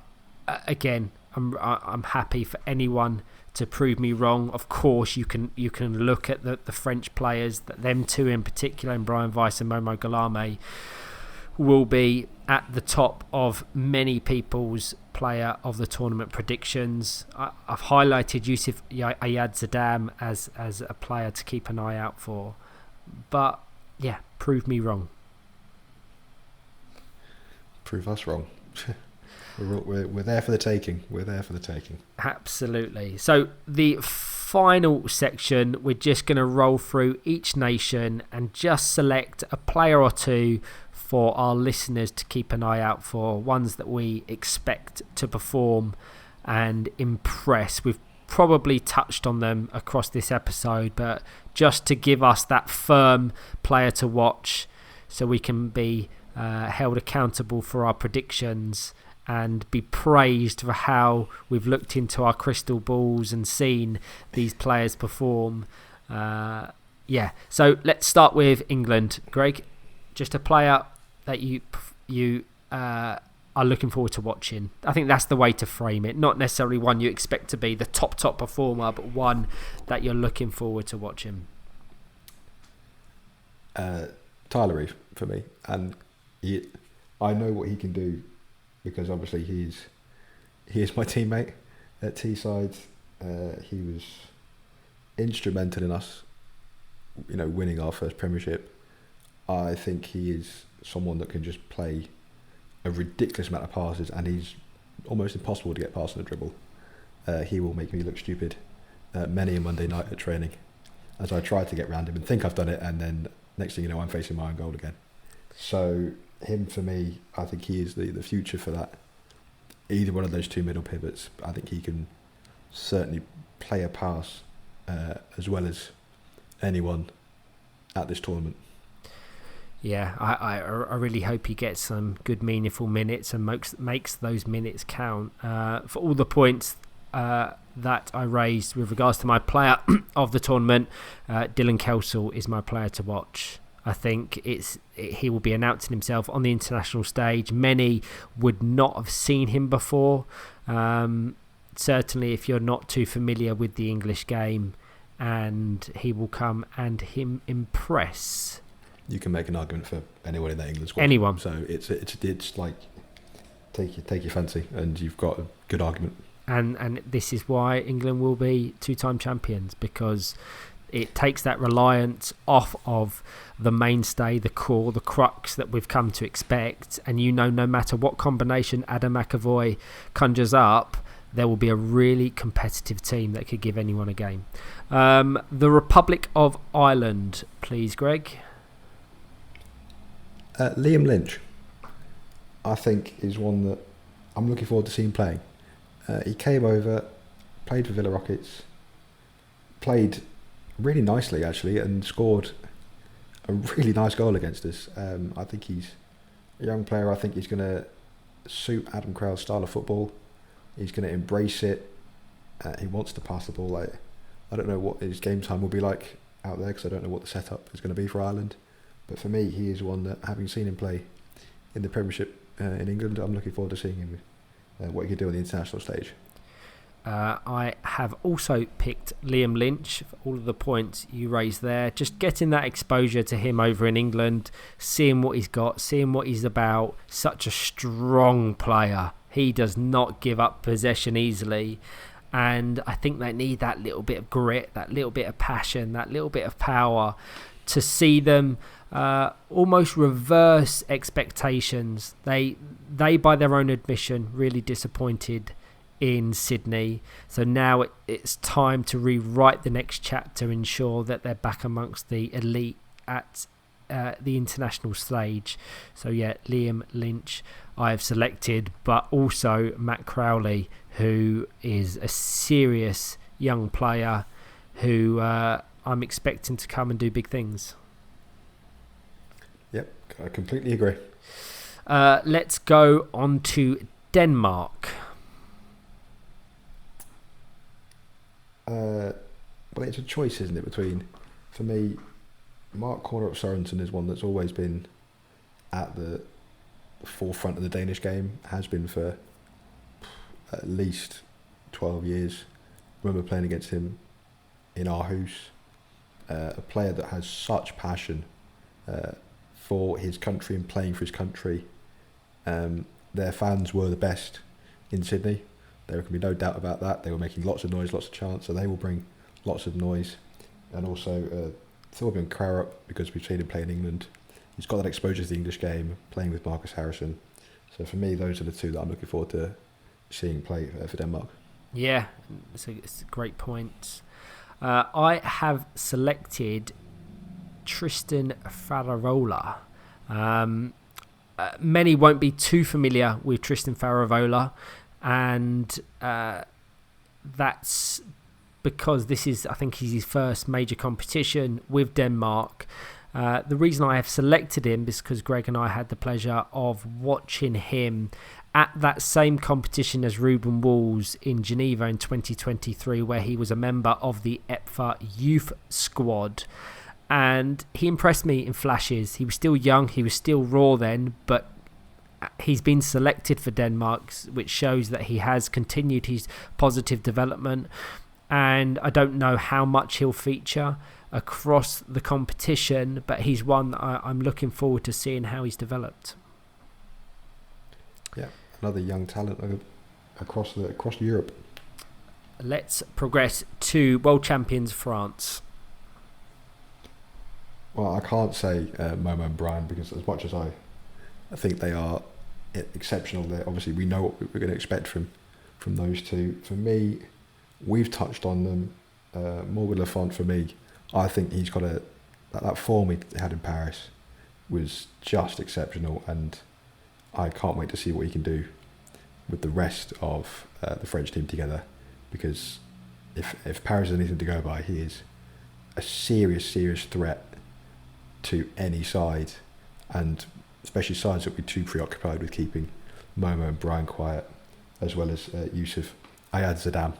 again, I'm happy for anyone to prove me wrong. Of course, you can look at the French players, them two in particular, and Brian Weiss and Momo Galame, will be at the top of many people's player of the tournament predictions. I've highlighted Yusuf Ayad Zadam as a player to keep an eye out for. But yeah, prove me wrong. Prove us wrong. We're there for the taking. We're there for the taking. Absolutely. So the final section, we're just going to roll through each nation and just select a player or two for our listeners to keep an eye out for, ones that we expect to perform and impress. We've probably touched on them across this episode, but just to give us that firm player to watch so we can be held accountable for our predictions and be praised for how we've looked into our crystal balls and seen these players perform. So let's start with England. Greg, just a player that you are looking forward to watching. I think that's the way to frame it. Not necessarily one you expect to be the top performer, but one that you're looking forward to watching. Tyler Reeve for me, and I know what he can do because obviously he is my teammate at Teesside. He was instrumental in us, winning our first Premiership. I think he is someone that can just play a ridiculous amount of passes, and he's almost impossible to get past on a dribble. He will make me look stupid many a Monday night at training, as I try to get round him and think I've done it, and then next thing you know, I'm facing my own goal again. So him, for me, I think he is the future for that. Either one of those two middle pivots, I think he can certainly play a pass as well as anyone at this tournament. Yeah, I really hope he gets some good, meaningful minutes and makes those minutes count. For all the points that I raised with regards to my player of the tournament, Dylan Kelsall is my player to watch. I think he will be announcing himself on the international stage. Many would not have seen him before. Certainly, if you're not too familiar with the English game, and he will come and him impress. You can make an argument for anyone in that England squad. Anyone. So it's like take your fancy, and you've got a good argument. And this is why England will be two-time champions, because it takes that reliance off of the mainstay, the core, the crux that we've come to expect. And no matter what combination Adam McAvoy conjures up, there will be a really competitive team that could give anyone a game. The Republic of Ireland, please, Greg. Liam Lynch, I think, is one that I'm looking forward to seeing playing. He came over, played for Villa Rockets, played really nicely actually, and scored a really nice goal against us. I think he's a young player. I think he's going to suit Adam Crowell's style of football. He's going to embrace it. He wants to pass the ball. I don't know what his game time will be like out there, because I don't know what the setup is going to be for Ireland. But for me, he is one that, having seen him play in the Premiership in England, I'm looking forward to seeing him what he can do on the international stage. I have also picked Liam Lynch for all of the points you raised there. Just getting that exposure to him over in England, seeing what he's got, seeing what he's about. Such a strong player. He does not give up possession easily. And I think they need that little bit of grit, that little bit of passion, that little bit of power to see them almost reverse expectations. They by their own admission, really disappointed in Sydney. So now it's time to rewrite the next chapter, ensure that they're back amongst the elite at the international stage. So yeah, Liam Lynch I have selected, but also Matt Crowley, who is a serious young player who I'm expecting to come and do big things. Yep, I completely agree. Let's go on to Denmark. Well, it's a choice, isn't it, between for me, Mark Cornerup Sørensen is one that's always been at the forefront of the Danish game, has been for at least 12 years. I remember playing against him in Aarhus. A player that has such passion for his country and playing for his country. Their fans were the best in Sydney. There can be no doubt about that. They were making lots of noise, lots of chants, so they will bring lots of noise. And also Thorbjørn Krarup, because we've seen him play in England. He's got that exposure to the English game, playing with Marcus Harrison. So for me, those are the two that I'm looking forward to seeing play for Denmark. Yeah, it's a great point. I have selected Tristan Fararola. Many won't be too familiar with Tristan Fararola, and that's because this is, I think, his first major competition with Denmark. The reason I have selected him is because Greg and I had the pleasure of watching him at that same competition as Ruben Walls in Geneva in 2023, where he was a member of the EPFA youth squad. And he impressed me in flashes. He was still young, he was still raw then, but he's been selected for Denmark, which shows that he has continued his positive development. And I don't know how much he'll feature across the competition, but he's one that I'm looking forward to seeing how he's developed. Yeah, another young talent across Europe. Let's progress to world champions France. Well, I can't say Momo and Brian, because as much as I think they are exceptional, obviously we know what we're going to expect from those two. For me, we've touched on them. Morgan Lafont, for me, I think he's got that form he had in Paris was just exceptional, and I can't wait to see what he can do with the rest of the French team together, because if Paris is anything to go by, he is a serious threat to any side, and especially sides that will be too preoccupied with keeping Momo and Brian quiet, as well as Youssef Ayad Zadam.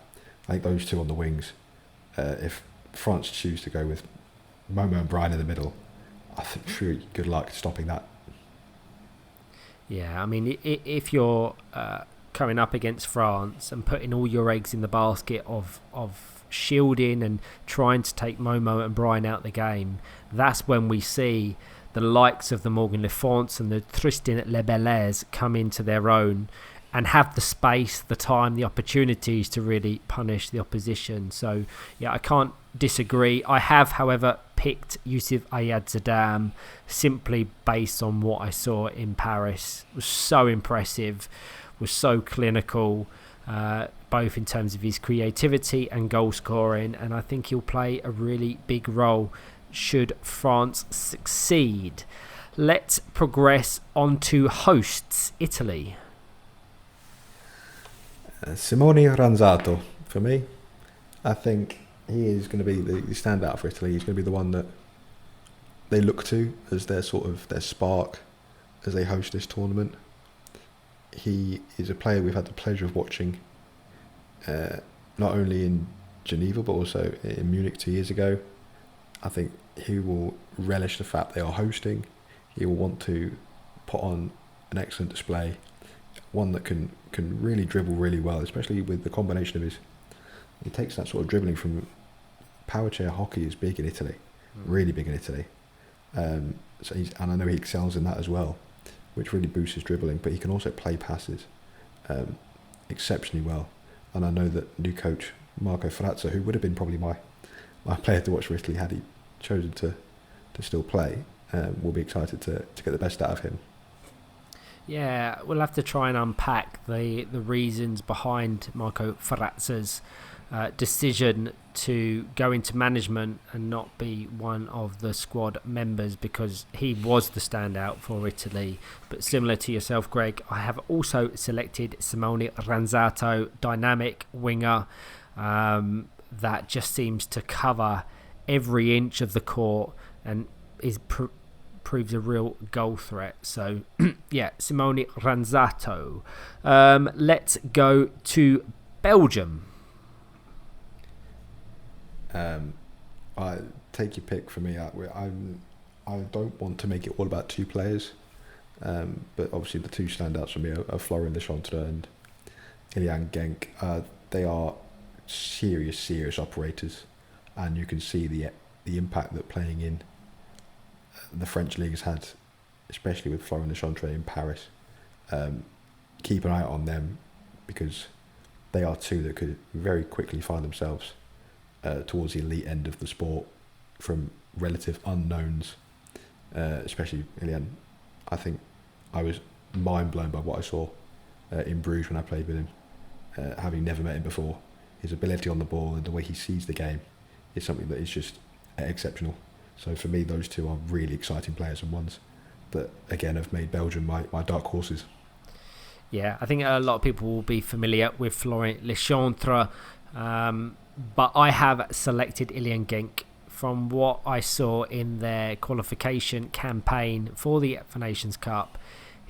I think those two on the wings, if France choose to go with Momo and Brian in the middle, I think sure good luck stopping that. Yeah, I mean, if you're coming up against France and putting all your eggs in the basket of shielding and trying to take Momo and Brian out the game, that's when we see the likes of the Morgan Le Fonts and the Tristan Lebelez come into their own and have the space, the time, the opportunities to really punish the opposition. So, yeah, I can't disagree. I have, however, picked Youssef Ayad Zadam simply based on what I saw in Paris. It was so impressive, was so clinical, both in terms of his creativity and goal scoring, and I think he'll play a really big role should France succeed. Let's progress on to hosts, Italy. Simone Ranzato, for me. I think he is going to be the standout for Italy. He's going to be the one that they look to as their spark as they host this tournament. He is a player we've had the pleasure of watching not only in Geneva but also in Munich 2 years ago. I think he will relish the fact they are hosting. He will want to put on an excellent display, one that can really dribble really well, especially with the combination of his. He takes that sort of dribbling from Powerchair hockey is big in Italy, really big in Italy. And I know he excels in that as well, which really boosts his dribbling. But he can also play passes exceptionally well. And I know that new coach Marco Frazza, who would have been probably my player to watch for Italy had he chosen to still play, will be excited to get the best out of him. Yeah, we'll have to try and unpack the reasons behind Marco Frazza's decision to go into management and not be one of the squad members, because he was the standout for Italy. But similar to yourself, Greg, I have also selected Simone Ranzato, dynamic winger that just seems to cover every inch of the court and proves a real goal threat. So yeah, Simone Ranzato. Let's go to Belgium. take your pick for me. I don't want to make it all about two players, but obviously the two standouts for me are Florian Lechantre and Ilian Genk. They are serious operators, and you can see the impact that playing in the French league has had, especially with Florian Lechantre in Paris. Keep an eye on them, because they are two that could very quickly find themselves towards the elite end of the sport from relative unknowns, especially Ilian. I think I was mind blown by what I saw in Bruges when I played with him, having never met him before. His ability on the ball and the way he sees the game is something that is just exceptional. So for me, those two are really exciting players, and ones that, again, have made Belgium my dark horses. Yeah, I think a lot of people will be familiar with Florian Lechantre, but I have selected Ilian Genk. From what I saw in their qualification campaign for the EPFA Nations Cup,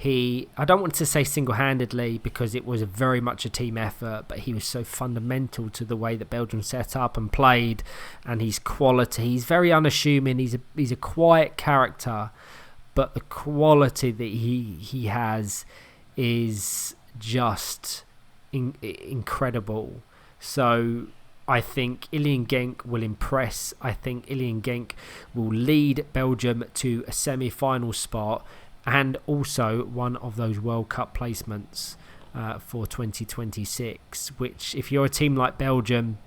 I don't want to say single-handedly, because it was very much a team effort, but he was so fundamental to the way that Belgium set up and played, and his quality. He's very unassuming. He's a quiet character, but the quality that he has is just incredible. So I think Ilian Genk will impress. I think Ilian Genk will lead Belgium to a semi-final spot, and also one of those World Cup placements for 2026, which, if you're a team like Belgium,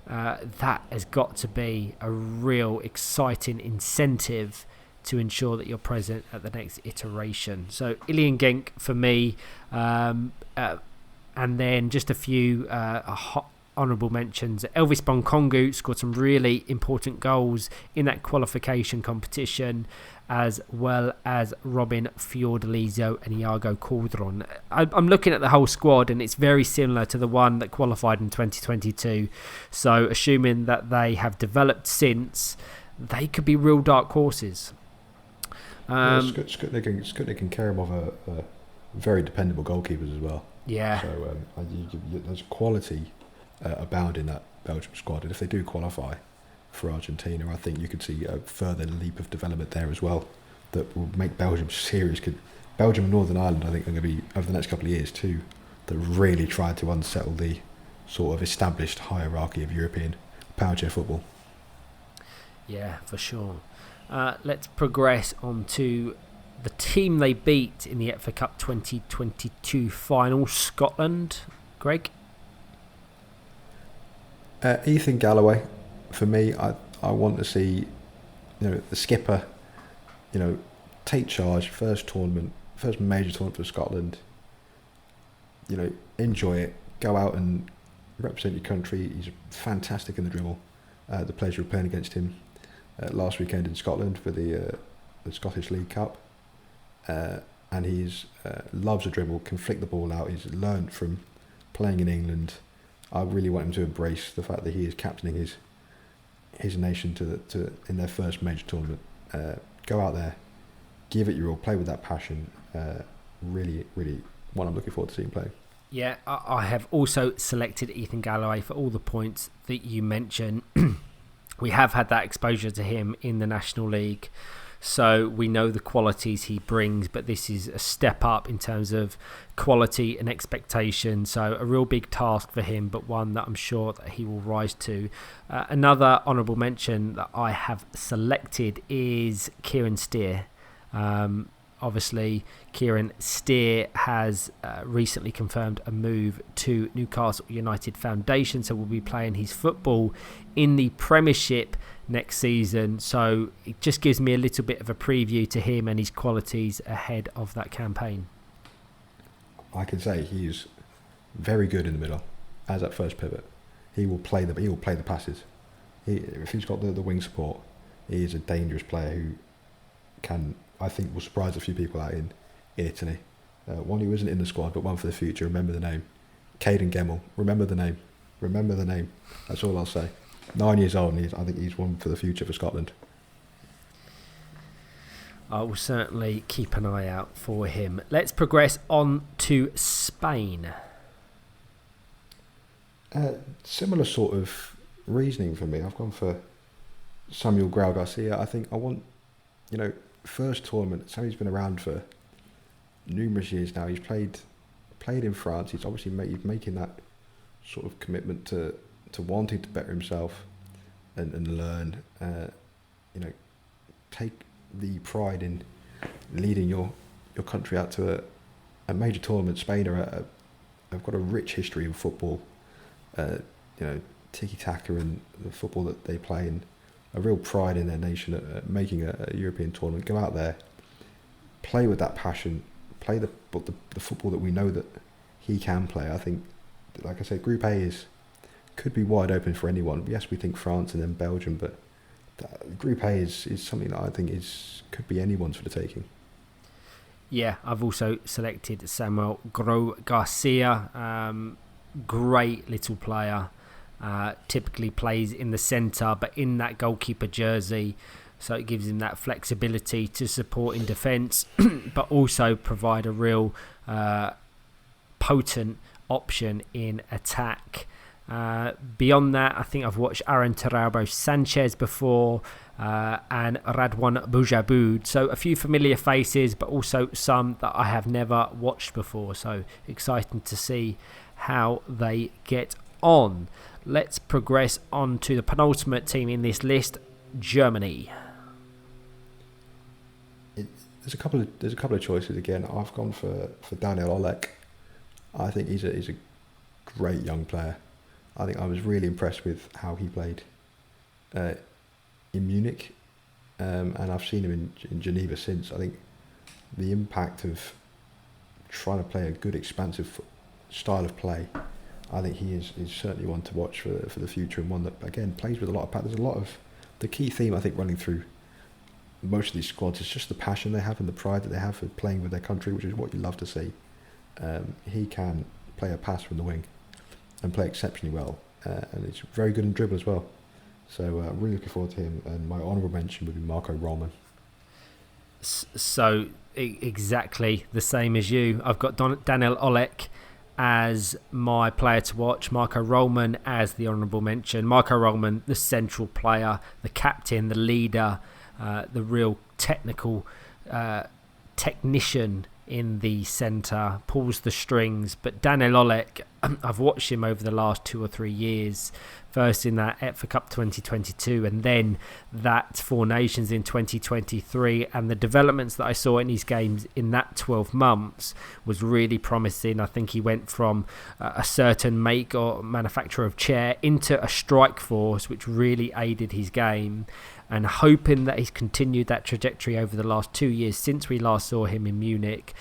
that has got to be a real exciting incentive to ensure that you're present at the next iteration. So Ilian Genk for me, and then just a few honourable mentions. Elvis Bonkongu scored some really important goals in that qualification competition, as well as Robin Fiordaliso and Iago Caldron. I'm looking at the whole squad, and it's very similar to the one that qualified in 2022. So assuming that they have developed since, they could be real dark horses. Skutnik and Kerimov are very dependable goalkeepers as well. Yeah. So there's quality abound in that Belgium squad, and if they do qualify for Argentina, I think you could see a further leap of development there as well that will make Belgium serious. Belgium and Northern Ireland, I think, are going to be, over the next couple of years too, that really try to unsettle the sort of established hierarchy of European powerchair football. Yeah, for sure. Let's progress on to the team they beat in the EPFA Cup 2022 final, Scotland. Greg? Ethan Galloway. For me, I want to see, the skipper, take charge. First major tournament for Scotland. Enjoy it. Go out and represent your country. He's fantastic in the dribble. The pleasure of playing against him last weekend in Scotland for the Scottish League Cup, and he's loves a dribble, can flick the ball out. He's learned from playing in England. I really want him to embrace the fact that he is captaining his nation to in their first major tournament. Go out there, give it your all, play with that passion. Really one I'm looking forward to seeing play. Yeah, I have also selected Ethan Galloway for all the points that you mentioned. We have had that exposure to him in the National League, so we know the qualities he brings, but this is a step up in terms of quality and expectation. So a real big task for him, but one that I'm sure that he will rise to. Another honourable mention that I have selected is Kieran Steer. Obviously, Kieran Steer has recently confirmed a move to Newcastle United Foundation, so will be playing his football in the Premiership next season. So it just gives me a little bit of a preview to him and his qualities ahead of that campaign. I can say he's very good in the middle as that first pivot. He will play the passes. If he's got the wing support, he is a dangerous player who can, I think, will surprise a few people out in Italy. One who isn't in the squad, but one for the future. Remember the name. Caden Gemmell. Remember the name. That's all I'll say. 9 years old, and I think he's one for the future for Scotland. I will certainly keep an eye out for him. Let's progress on to Spain. Similar sort of reasoning for me. I've gone for Samuel Grau Garcia. I think I want, first tournament. Sammy's been around for numerous years now. He's played in France. He's obviously making that sort of commitment to wanting to better himself and learn. Take the pride in leading your country out to a major tournament. Spain have got a rich history of football. Tiki-taka and the football that they play, and a real pride in their nation at making a European tournament. Go out there, play with that passion, play the football that we know that he can play. I think, like I said, Group A could be wide open for anyone. Yes, we think France and then Belgium, but Group A is something that I think could be anyone's for the taking. Yeah, I've also selected Samuel Grau Garcia. Great little player. Typically plays in the centre, but in that goalkeeper jersey, so it gives him that flexibility to support in defence, but also provide a real potent option in attack. Beyond that, I think I've watched Aaron Terrabo Sanchez before, and Radwan Boujaboud, so a few familiar faces, but also some that I have never watched before, so exciting to see how they get on. Let's progress on to the penultimate team in this list, Germany. There's a couple of choices again. I've gone for Daniel Olek. I think he's a great young player. I think I was really impressed with how he played in Munich, and I've seen him in Geneva since. I think the impact of trying to play a good, expansive style of play, I think he is certainly one to watch for the future, and one that, again, plays with a lot of passion. There's a lot of, the key theme I think running through most of these squads is just the passion they have and the pride that they have for playing with their country, which is what you love to see. He can play a pass from the wing and play exceptionally well, and he's very good in dribble as well. So I'm really looking forward to him, and my honourable mention would be Marco Rollman. So exactly the same as you. I've got Daniel Olek as my player to watch, Marco Rollman as the honourable mention. Marco Rollman, the central player, the captain, the leader, the real technical technician in the centre, pulls the strings. But Daniel Olek, I've watched him over the last 2 or 3 years, first in that EPFA Cup 2022 and then that Four Nations in 2023, and the developments that I saw in his games in that 12 months was really promising. I think he went from a certain make or manufacturer of chair into a strike force, which really aided his game, and hoping that he's continued that trajectory over the last 2 years since we last saw him in Munich.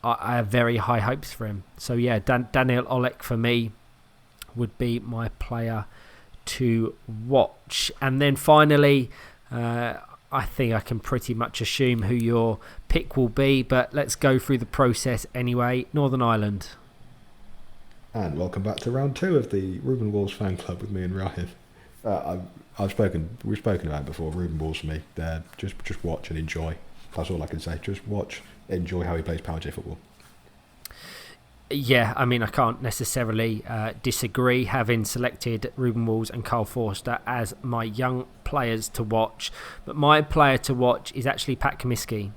I have very high hopes for him. So yeah, Daniel Olek for me would be my player to watch. And then finally, I think I can pretty much assume who your pick will be, but let's go through the process anyway. Northern Ireland. And welcome back to round 2 of the Ruben Walls fan club with me and Ryan. We've spoken about it before. Ruben Walls for me. Just watch and enjoy. That's all I can say. Just watch, enjoy how he plays Powerchair football. Yeah, I mean, I can't necessarily disagree, having selected Ruben Walls and Carl Forster as my young players to watch. But my player to watch is actually Pat Comiskey.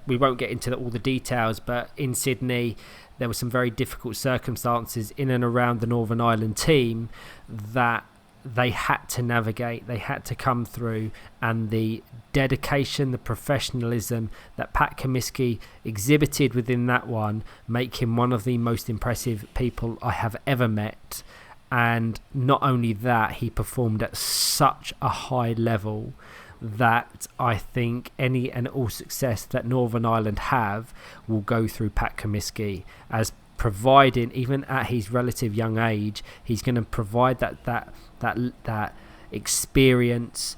We won't get into all the details, but in Sydney, there were some very difficult circumstances in and around the Northern Ireland team that they had to navigate, they had to come through, and the dedication, the professionalism that Pat Comiskey exhibited within that one make him one of the most impressive people I have ever met. And not only that, he performed at such a high level that I think any and all success that Northern Ireland have will go through Pat Comiskey, as providing, even at his relative young age, he's going to provide that experience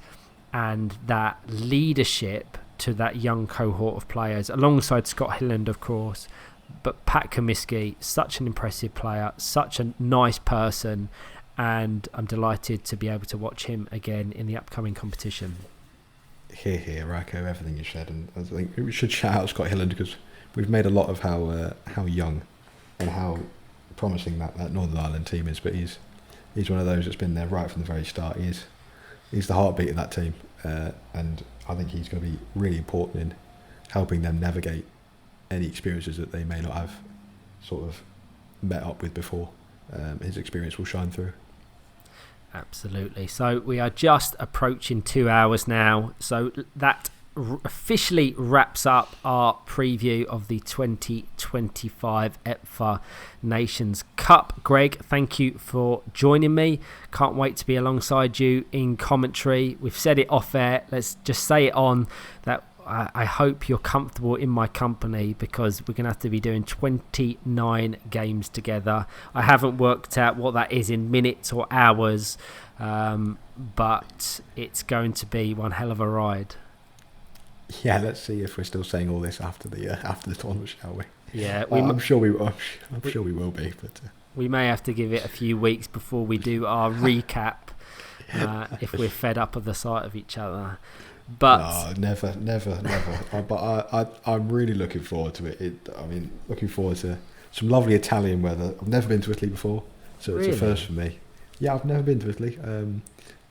and that leadership to that young cohort of players, alongside Scott Hilland, of course. But Pat Comiskey, such an impressive player, such a nice person, and I'm delighted to be able to watch him again in the upcoming competition. Here, Racco, everything you said, and I think we should shout out Scott Hilland, because we've made a lot of how young and how promising that Northern Ireland team is, but he's one of those that's been there right from the very start. He is he's the heartbeat of that team, and I think he's going to be really important in helping them navigate any experiences that they may not have sort of met up with before. His experience will shine through. Absolutely. So we are just approaching 2 hours now. So that officially wraps up our preview of the 2025 EPFA Nations Cup. Gregg, thank you for joining me. Can't wait to be alongside you in commentary. We've said it off air. Let's just say it on that. I hope you're comfortable in my company, because we're going to have to be doing 29 games together. I haven't worked out what that is in minutes or hours, but it's going to be one hell of a ride. Yeah, let's see if we're still saying all this after the tournament, shall we? Yeah, I'm sure we will. I'm sure we will be, but we may have to give it a few weeks before we do our recap, if we're fed up of the sight of each other. But no, never. But I'm really looking forward to it. Looking forward to some lovely Italian weather. I've never been to Italy before, so it's a first for me. Yeah, I've never been to Italy. I'm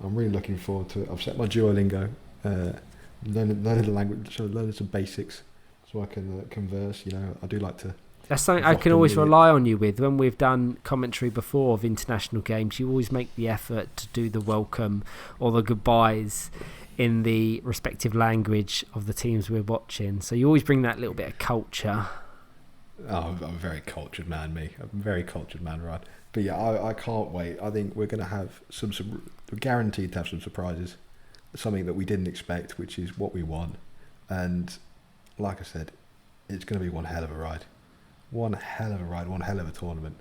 really looking forward to it. I've set my Duolingo, learning the language, learning some basics, so I can converse. I do like to. That's something I can always rely on you with. When we've done commentary before of international games, you always make the effort to do the welcome or the goodbyes in the respective language of the teams we're watching. So you always bring that little bit of culture. Oh, I'm a very cultured man, me. I'm a very cultured man, right? But yeah, I can't wait. I think we're going to have we're guaranteed to have some surprises. Something that we didn't expect, which is what we want. And like I said, it's going to be one hell of a ride. One hell of a tournament.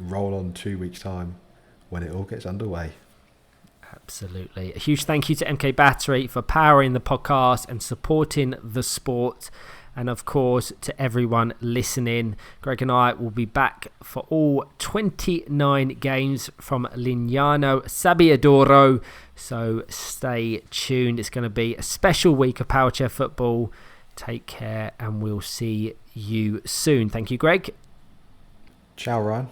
Roll on 2 weeks' time when it all gets underway. Absolutely. A huge thank you to MK Battery for powering the podcast and supporting the sport. And of course, to everyone listening, Gregg and I will be back for all 29 games from Lignano Sabbiadoro. So stay tuned. It's going to be a special week of Powerchair Football. Take care, and we'll see you soon. Thank you, Gregg. Ciao, Ryan.